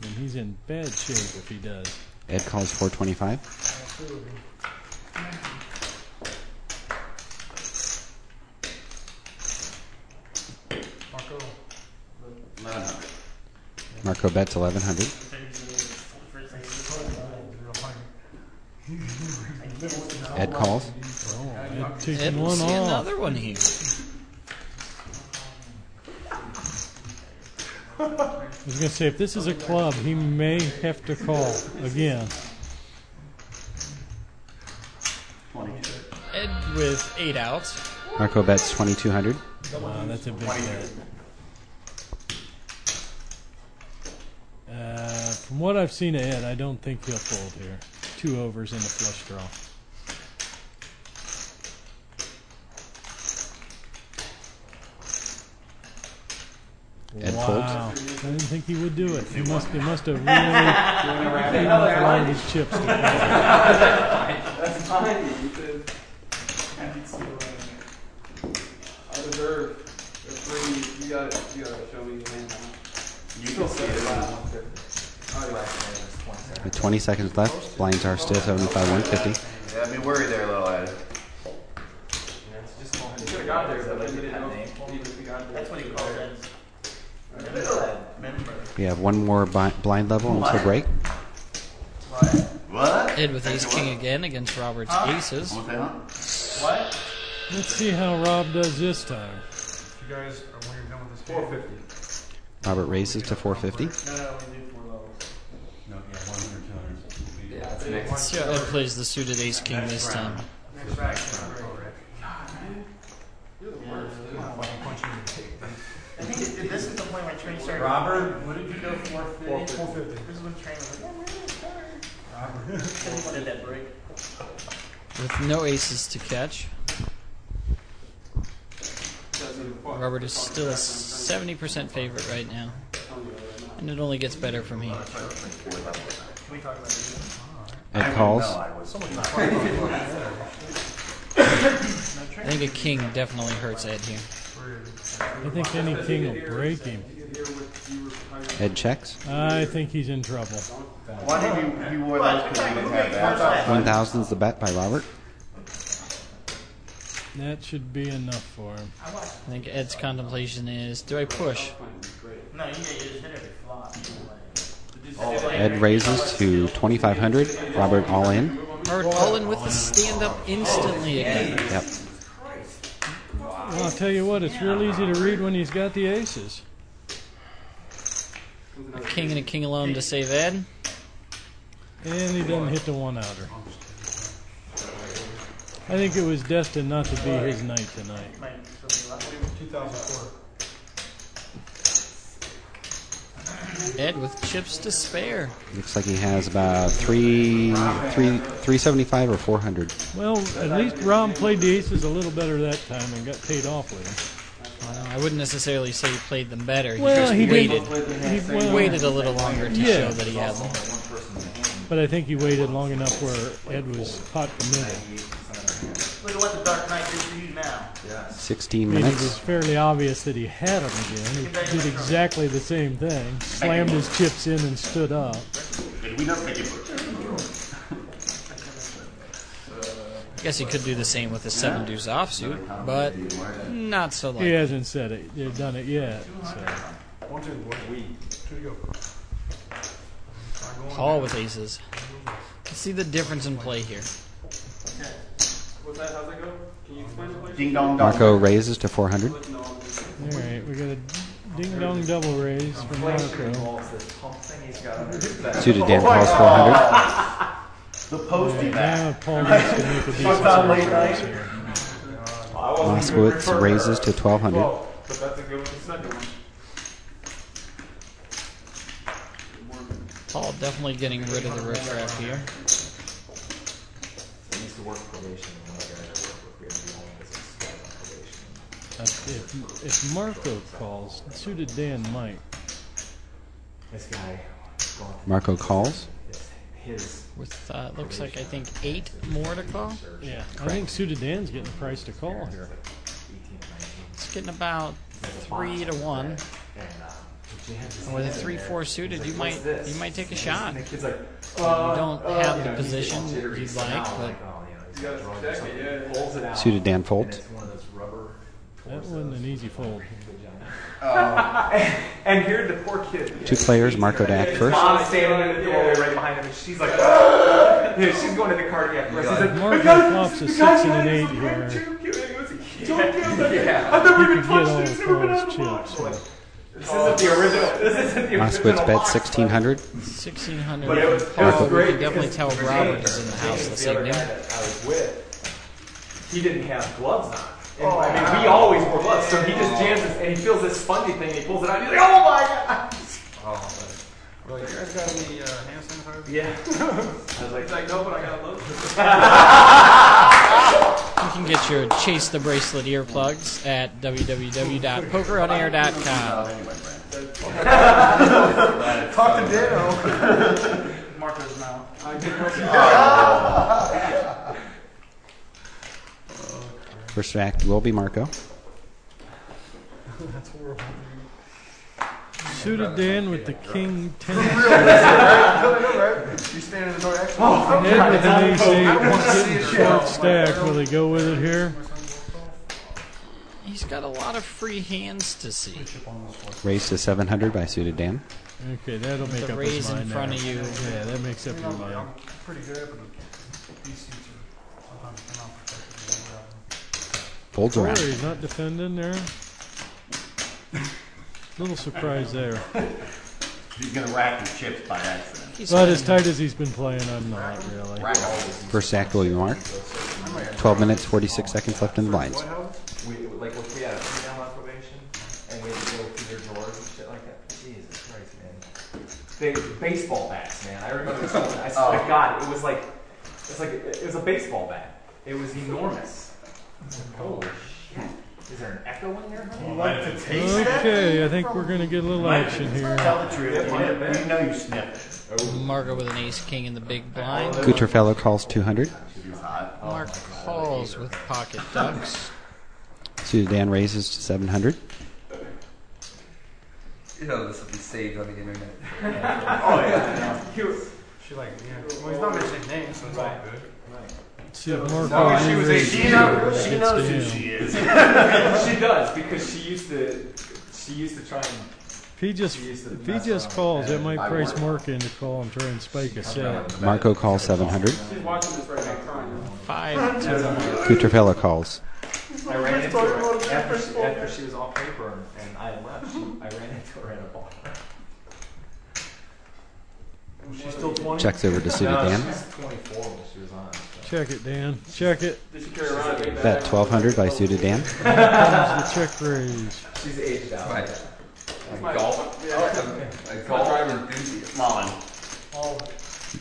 And he's in bad shape if he does. Ed calls 425. Marco bets 1100. Ed calls. Oh, Ed Ed taking will one see off. another one here. I was going to say, if this is a club, he may have to call again. Ed with 8 outs. Marco bets 2200. Wow, that's a big bet. From what I've seen of Ed, I don't think he'll fold here. 2 overs and a flush draw. Ed Wow, folds. I didn't think he would do it. He must have really allowed his chips to fall. That's fine. You said, I deserve the free. You gotta show me your hand now. You can see it. I With 20 seconds left, blinds are still 75, 150. Yeah, I'd be worried there, little Ed. That's what he calls it. We have one more blind level until break. What? Ed with ace king again against Robert's aces. What? Let's see how Rob does this time. You guys, when you're done with this, 450. Robert raises to 450. No, we do 4 levels. No, yeah, 100, 200. Let's see how Ed plays the suited ace king this time. I think this is the point where train started. Robert, what did you go for? 450. This is when train was like, yeah, we're really sorry. He wanted that break. With no aces to catch, Robert is still a 70% favorite right now. And it only gets better from here. Can we talk about it? Ed calls. I think a king definitely hurts Ed here. I think any king will break him. Ed checks. I think he's in trouble. Why did he wore those because he didn't have that? 1,000's the bet by Robert. That should be enough for him. I think Ed's contemplation is, do I push? No, you just hit every flop. Ed raises to 2,500. Robert all in. Robert all in with the stand-up instantly again. Yep. Well, I'll tell you what, it's real easy to read when he's got the aces. A king and a king alone to save Ed. And he doesn't hit the one-outer. I think it was destined not to be his night tonight. 2004. Ed with chips to spare. Looks like he has about 375 or 400. Well, at least Rob played the aces a little better that time and got paid off with them. I wouldn't necessarily say he played them better. He Well, just he waited. didn't. Waited a little longer to show that he had them. But I think he waited long enough where Ed was pot committed. Look at what the Dark Knight did for you now. 16 I mean, it was minutes. fairly obvious that he had them again. He did exactly the same thing. Slammed his chips in and stood up. Did we not make it? I guess he could do the same with the 7 deuce offsuit, but not so He likely. hasn't said it. They've done it yet. So. 1, 2, 1. 2 to go. Call with aces. Let's see the difference in play here. What's that? How's that go? Can you explain it, please? Ding dong dong. Marco raises to 400. All right, we got a ding-dong double raise from Marco. Suited Dan calls 400. The posty back. Now Paul needs to make a decent raise here. Moskowitz raises to 1,200. But that's a good one. The second one. Paul definitely getting rid of the riffraff here. If Marco calls, suited Dan might. Marco calls. With, looks like, I think, 8 more to call. Yeah, I think suited Dan's getting the price to call here. It's getting about 3 to 1. And with a 3-4 suited, you might take a shot. You don't have the position you'd like, but Suited Dan folds. That wasn't an easy fold. And here the poor kid. 2 players, Marco to act first. Mom's standing in the doorway right behind him, and she's like, she's going to the cardiac arrest. He's like, Marco flops a 6 and an 8 here. Yeah. I've never even touched this. Paul's chips. So. This isn't the original. This isn't the original. Moskowitz bet 1,600. 1,600. But it was Paul, great. you can definitely tell Robert is in the house this The other evening. guy that I was with, he didn't have gloves on. And, I mean, we always wore gloves, so he just jams this, and he feels this spongy thing, and he pulls it out, and he's like, oh my god! Well, you guys got any hand sanitizer? Yeah. I was like, no, but I got a load. You can get your Chase the Bracelet earplugs at www.pokeronair.com. Talk to Dano. Marco's mouth. First act will be Marco. That's horrible. Suited Dan with the King 10. You stand in the door actually. Ed with an ace 8. Getting short stack. Will they go with it here? He's got a lot of free hands to see. Raised to 700 by suited Dan. Okay, that'll make The up raise his in mind front now. of you. Yeah, that makes up your mind. Pretty good, but these seats are sometimes unprotected. Folds Boy, around. he's not defending there. Little surprise there. He's gonna rack his chips by accident. He's Not as playing- tight as he's been playing, I'm not really. Rack all his First stack will be marked. 12 minutes, 46 seconds left in the blinds. Like if we had a female on probation and we had to go through their drawers and shit like that. Jesus Christ, man. They baseball bats, man. I remember this one. I swear to God, it was a baseball bat. It was enormous. Holy shit. Is there an echo in there? Okay, I think we're going to get a little action here. Tell the truth. You know you sniffed it. Marco with an ace king in the big blind. Kucherfellow calls 200. He's hot. Mark calls with pocket ducks. Suited Dan raises to 700. You know, this will be saved on the internet. Oh yeah. She like, yeah. Well, he's not mentioning names, so it's all good. See if Marco No, she was raises 18. She knows who Dan. she is. She does because she used to try and. If he just calls, that might price Mark in to call and try and spike a set. Marco calls 700. She's watching this right now, crying. 5 to Kucherfellow calls. I ran into her after she was off paper and I left. I ran into her in a bar. She's still 20. Checks over to suited Dan. She's 24 when she was on. So. Check it, Dan. Check it. Did she carry around a big Bet 1200 by suited Dan. Comes the check raise. She's aged out. Right. My Golf. Yeah. A golf driver enthusiast. Mullen.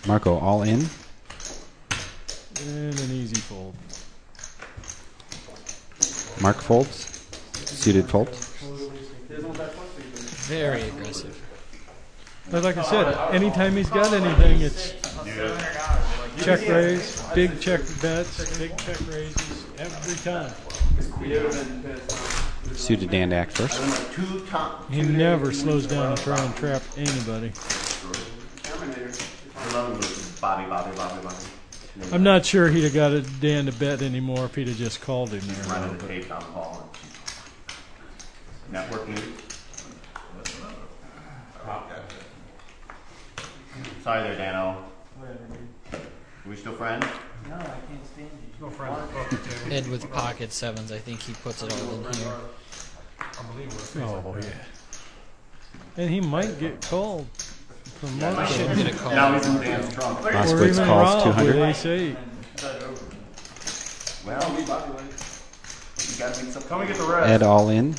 Marco all in. And an easy fold. Mark folds. Suited folds. very aggressive. But like I said, anytime he's got anything, it's check raise, big check bets, big check raises every time. Suited Dan to act first. He never slows down to try and trap anybody. Bobby. I'm not sure he'd have got a Dan to bet anymore if he'd have just called him there. Running the tape down the ball. Networking. Sorry there, Dano. Are we still friends? No, I can't stand you. No friends. Ed with pocket sevens. I think he puts it all in here. Oh, yeah. And he might get called from Marco. He should get a call. Now he's in Dan's trunk. Or Moskowitz even calls Rob with 200. ace 8. Well, you gotta make something. Come and get the rest. Ed all in.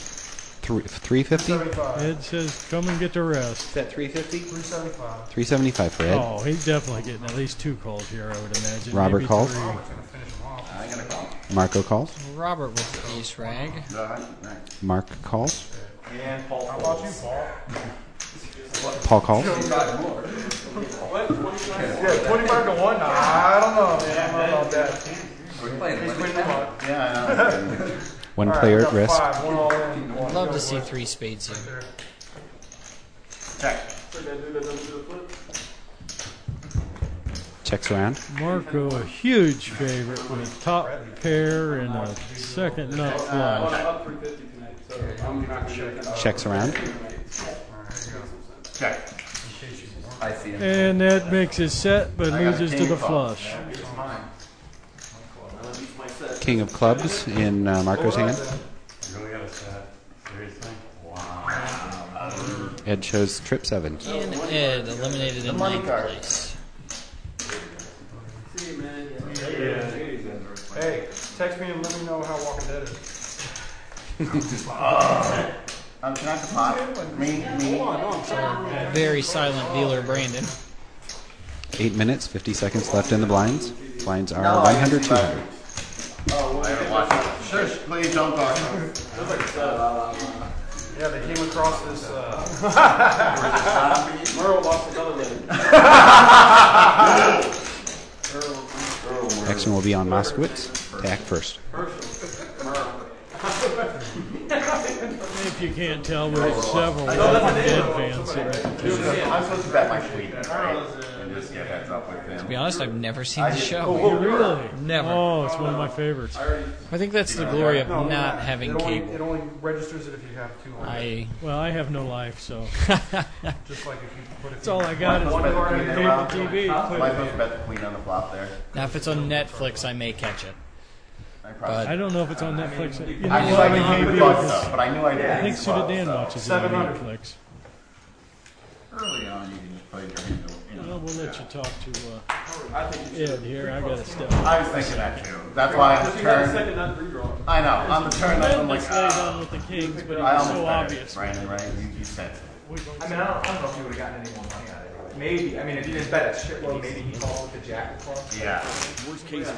350? 375. Ed says, come and get the rest. Is that 350? 375. 375 for Ed. Oh, he's definitely getting at least 2 calls here, I would imagine. Robert Maybe calls. 3. Robert's gonna finish him off. I gotta call. Marco calls. Robert with the ace rag. All right. Mark calls. And Paul. How about you, Paul? Paul calls. Yeah, 25 to 1. Nah, I don't know, man. I don't know about that. We're playing He's limit winning the now. luck. Yeah, I know. One All right, player we at got risk. 5, 1 all in. I'd love to see 3 spades here. Check. Checks around. Marco, a huge favorite with a top pair and a second nut flush. Up 350 tonight, so I'm not gonna check it out. Checks around. Check. I see him. And that makes his set, but I got a loses to king the call. flush. King of clubs in Marco's hand. Ed shows trip 7. And Ed eliminated in 9th place. See you, man. Hey, text me and let me know how Walking Dead is. Can I have the pot? Me. Very silent dealer Brandon. 8 minutes, 50 seconds left in the blinds. Blinds are 100, 200. I haven't watched it. Shush, please don't talk. Yeah, they came across this. Merle lost another leg. Action will be on Moskowitz to act first. Merle. If you can't tell, we have several Walking Dead fans sitting at the table. I'm supposed to bet my queen, right? And just get heads up with him. To be honest, I've never seen the show. Oh, really? Never. Oh, it's one of my favorists. I think that's the glory of not having It cable. only registers it if you have two on it. Well, I have no life, so Just like if you put it. that's all I got is Am I cable TV. supposed to bet the queen on the flop there? Now, if it's on Netflix, I may catch it. I don't know if it's on Netflix. You know, I knew I didn't but I knew I did. I think Suda Dan watches it on 700. Netflix. Early on, you can just play your handle. Well, we'll let you talk to Ed here. I got to step. I was thinking that too. That's why on the turn. I know. On the turn, I'm like, Let's lay down with the Kings, but it I was almost so bet it. obvious. Brandon, right? You said it. I mean, I don't know if he would have gotten any more money out of it. Maybe. I mean, if he didn't bet at shit, maybe he called with the jack of clubs. Yeah. Worst case, I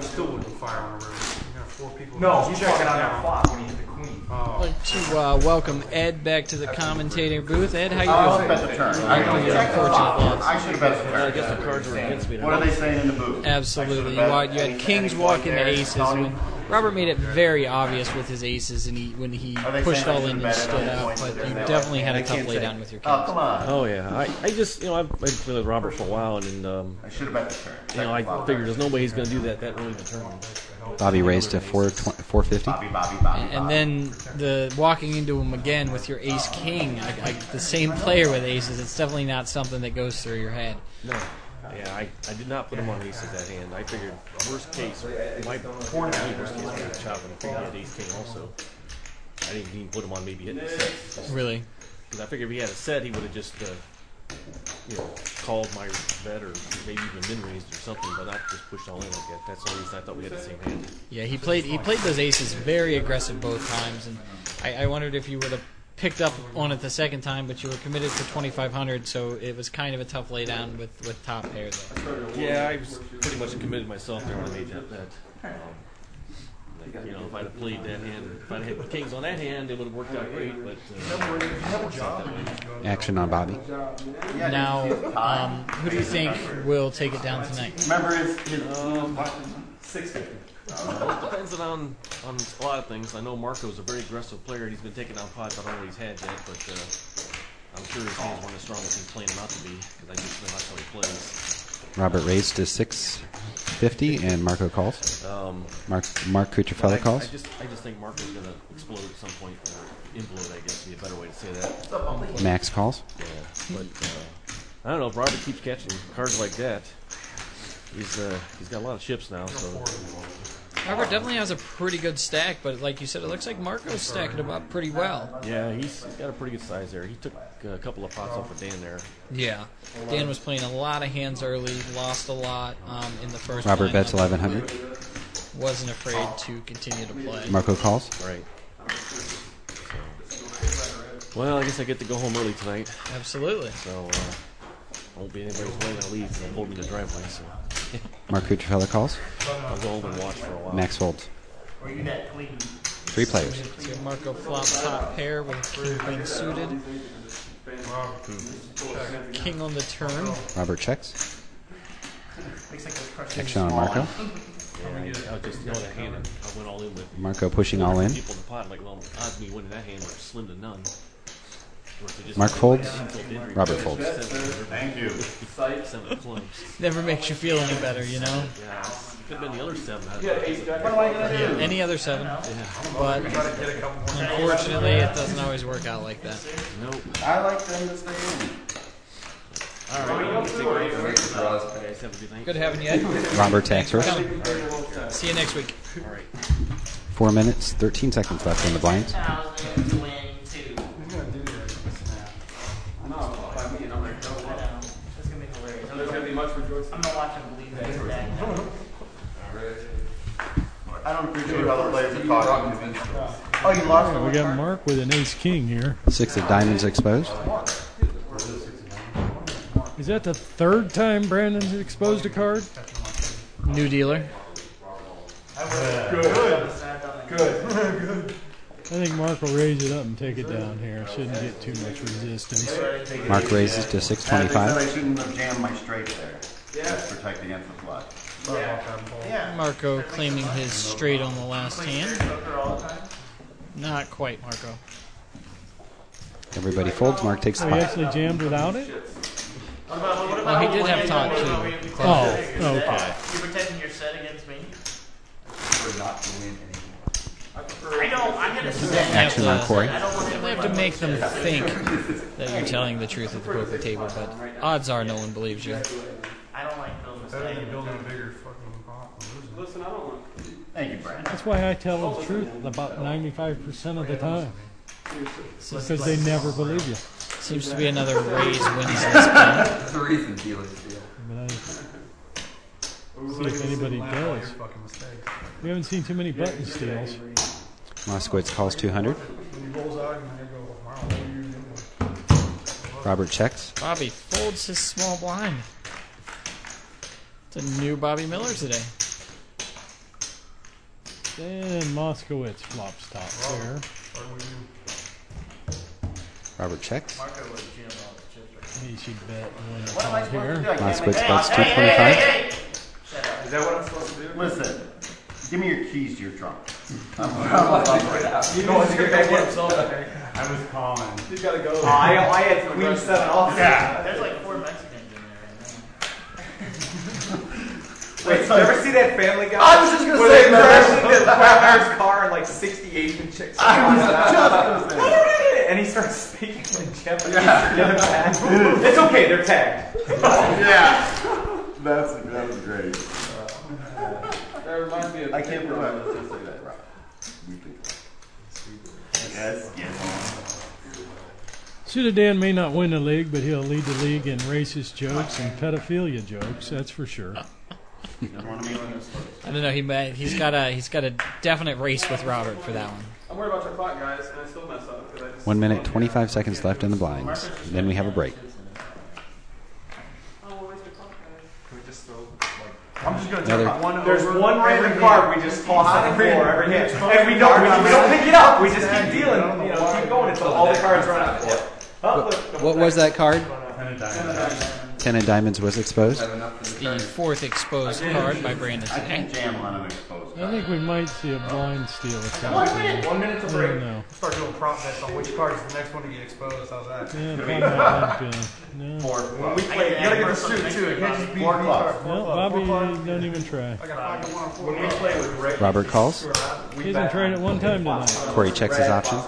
still wouldn't fire on a river. You have 4 people. No, he's check checking it on that out. flop when he hit the queen. I'd like to welcome Ed back to the commentator booth. Ed, how I you almost doing? bet the turn. I know you're unfortunate. I should have bet the turn. I guess the cards were against me. What are they saying in the booth? Absolutely. You had kings walking to aces. When Robert made it very obvious with his aces, and when he pushed all in and stood out, but you definitely had a tough laydown with your Oh, kings. come on. Oh yeah, I just I've been with Robert for a while, and I should have bet the turn. I figured there's no way he's going to do that early in the tournament. Bobby raised to 450. Bobby. And then the walking into him again with your ace king, the same player with aces. It's definitely not something that goes through your head. No. Yeah, I did not put him on aces that hand. I figured worst case, my worst case would be chop, and I figured he had ace king also. I didn't even put him on maybe hitting the set. Really? Because I figured if he had a set, he would have just called my bet or maybe even min raised or something, but not just pushed all in like that. That's the only reason I thought we had the same hand. Yeah, he played those aces very aggressive both times, and I wondered if you would have picked up on it the second time, but you were committed for 2,500, so it was kind of a tough laydown with top pair there. Yeah, I was pretty much committed myself there when I made that bet. If I'd have played that hand, if I'd have hit kings on that hand, it would have worked out great, but it's not that way. Action on Bobby. Now, who do you think will take it down tonight? Remember his 650. Well, it depends on a lot of things. I know Marco's a very aggressive player. He's been taking down pots I don't know what he's had yet, but I'm sure his hands weren't as strong as he's playing them out to be, because I just know that's how he plays. Robert raised to 650, and Marco calls. Mark Cucciarella calls. I just think Marco's going to explode at some point, or implode, I guess would be a better way to say that. Max calls. Yeah, but I don't know if Robert keeps catching cards like that. He's got a lot of chips now, so. Robert definitely has a pretty good stack, but like you said, it looks like Marco's stacking him up pretty well. Yeah, he's got a pretty good size there. He took a couple of pots off of Dan there. Yeah, Dan was playing a lot of hands early, lost a lot in the first. Robert bets lineup. 1,100. Wasn't afraid to continue to play. Marco calls. Right. Well, I guess I get to go home early tonight. Absolutely. So won't be anybody's way to leave and hold me in the driveway. So Mark Cucciarella calls. I'll go home and watch for a while. Max folds. 3 players. So Marco flop top pair with king queen suited. King on the turn. Robert checks. Action on Marco. Yeah, I just know that hand. I went all in with Marco pushing all in. people in the pot. I'm like, well, odds of me winning that hand are slim to none. Mark folds. Robert folds. Thank you. 7 clubs. Never makes you feel any better, you know? Yeah, could have been the other 7. Yeah, any other 7. But unfortunately, it doesn't always work out like that. Nope. I like them to stay in. Good having you, Ed. Robert tax first. See you next week. 4 minutes, 13 seconds left on the blinds. I don't appreciate how the players are talking. Oh, you lost We got Mark with an ace king here. 6 of diamonds exposed. Is that the third time Brandon's exposed a card? New dealer. Good. I think Mark will raise it up and take it down here. Shouldn't get too much resistance. Mark raises to I 625. shouldn't have jammed my straight there. Just protect against the flush. Marco claiming his straight on the last hand. Not quite, Marco. Everybody folds. Mark takes the Oh, he pot. actually jammed without it? Well, he did have top too. Oh, okay. You protecting your set against me? For not to win anymore. I don't. I'm gonna say. Action on Corey. I don't want We have to make them think that you're telling the truth at the poker table, but odds are no one believes you. I don't like those Better than mistakes. building a bigger fucking pot. Listen, I don't want. Thank you, Brad. That's why I tell the truth about 95% of the time. Because they never believe you. Seems to be another Rays wins this game. That's the reason dealers deal. But I see if anybody does. Fucking mistakes. We haven't seen too many button steals. Moskowitz calls 200. When he rolls out, you go, wow, what are you doing? Robert checks. Bobby folds his small blind. It's a new Bobby Miller today. And Moskowitz flops top there. Robert checks. He should bet and win the pot here. Moskowitz bets 225. Is that what I'm supposed to do? Listen, give me your keys to your trunk. You know what's your back himself? I was calling. He's got to go. I had queen 7 off. Yeah. There's like 4 Mexicans in there right now. Wait, you ever see that Family Guy? I was just gonna where say they that. crash into his partner's car and like 60 Asian chicks. I was just gonna say. And he starts speaking in Japanese. It's okay, they're tagged. Yeah. That was great. That reminds me of. I can't remember. Let's just say that, Rob. Yes, yes. Suda Dan may not win the league, but he'll lead the league in racist jokes and pedophilia jokes. That's for sure. I don't know. He's got a definite race with Robert for that one. I'm worried about your clock, guys, and I still mess up. 'Cause I just 1 minute, 25 seconds left in the blinds. Then we have a break. Oh, waste your clock, guys. Can we just throw, I'm just gonna Another- take one. there's over one random every card hand. we just toss on the floor every hand. And we don't pick it up. We just keep dealing, keep going until all the cards run out. What was that card? 10 of diamonds was exposed. The fourth exposed card by Brandon I today. can't jam on an exposed. I think we might see a blind steal at some 1 point. minute. 1 minute to I break. don't know. Start doing prop bets on which card is the next one to get exposed. How's that? Yeah, probably not good. No. When we play, you gotta get the suit too. It can't just be Four the clubs. card. No, Bobby, don't even try. I got 5 to 1 on 4. When we play with Rick, Robert calls. He hasn't tried it one time tonight. Corey checks his option.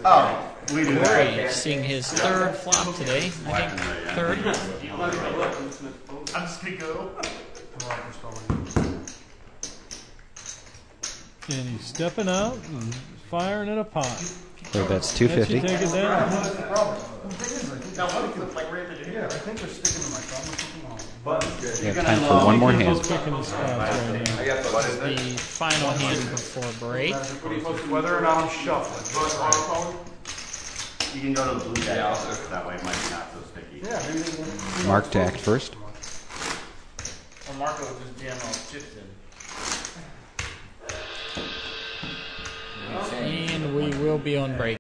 Oh, we do that. Corey seeing his third flop today. I think third. I'm just gonna go. And he's stepping out and firing at a pot. Corey bets That should 250. take it down. Now what? Like we're at the Yeah, I think they're sticking to my thumb or something. We have time for one more He's hand. just picking his spots right now. I got the what is it? The final hand before break. Whether or not I'm shuffling. You can go to the blue deck. Yeah, That way it might be not so sticky. Yeah, maybe. Mark to act first. Well, Marco would just jam all chips in. And we will be on break.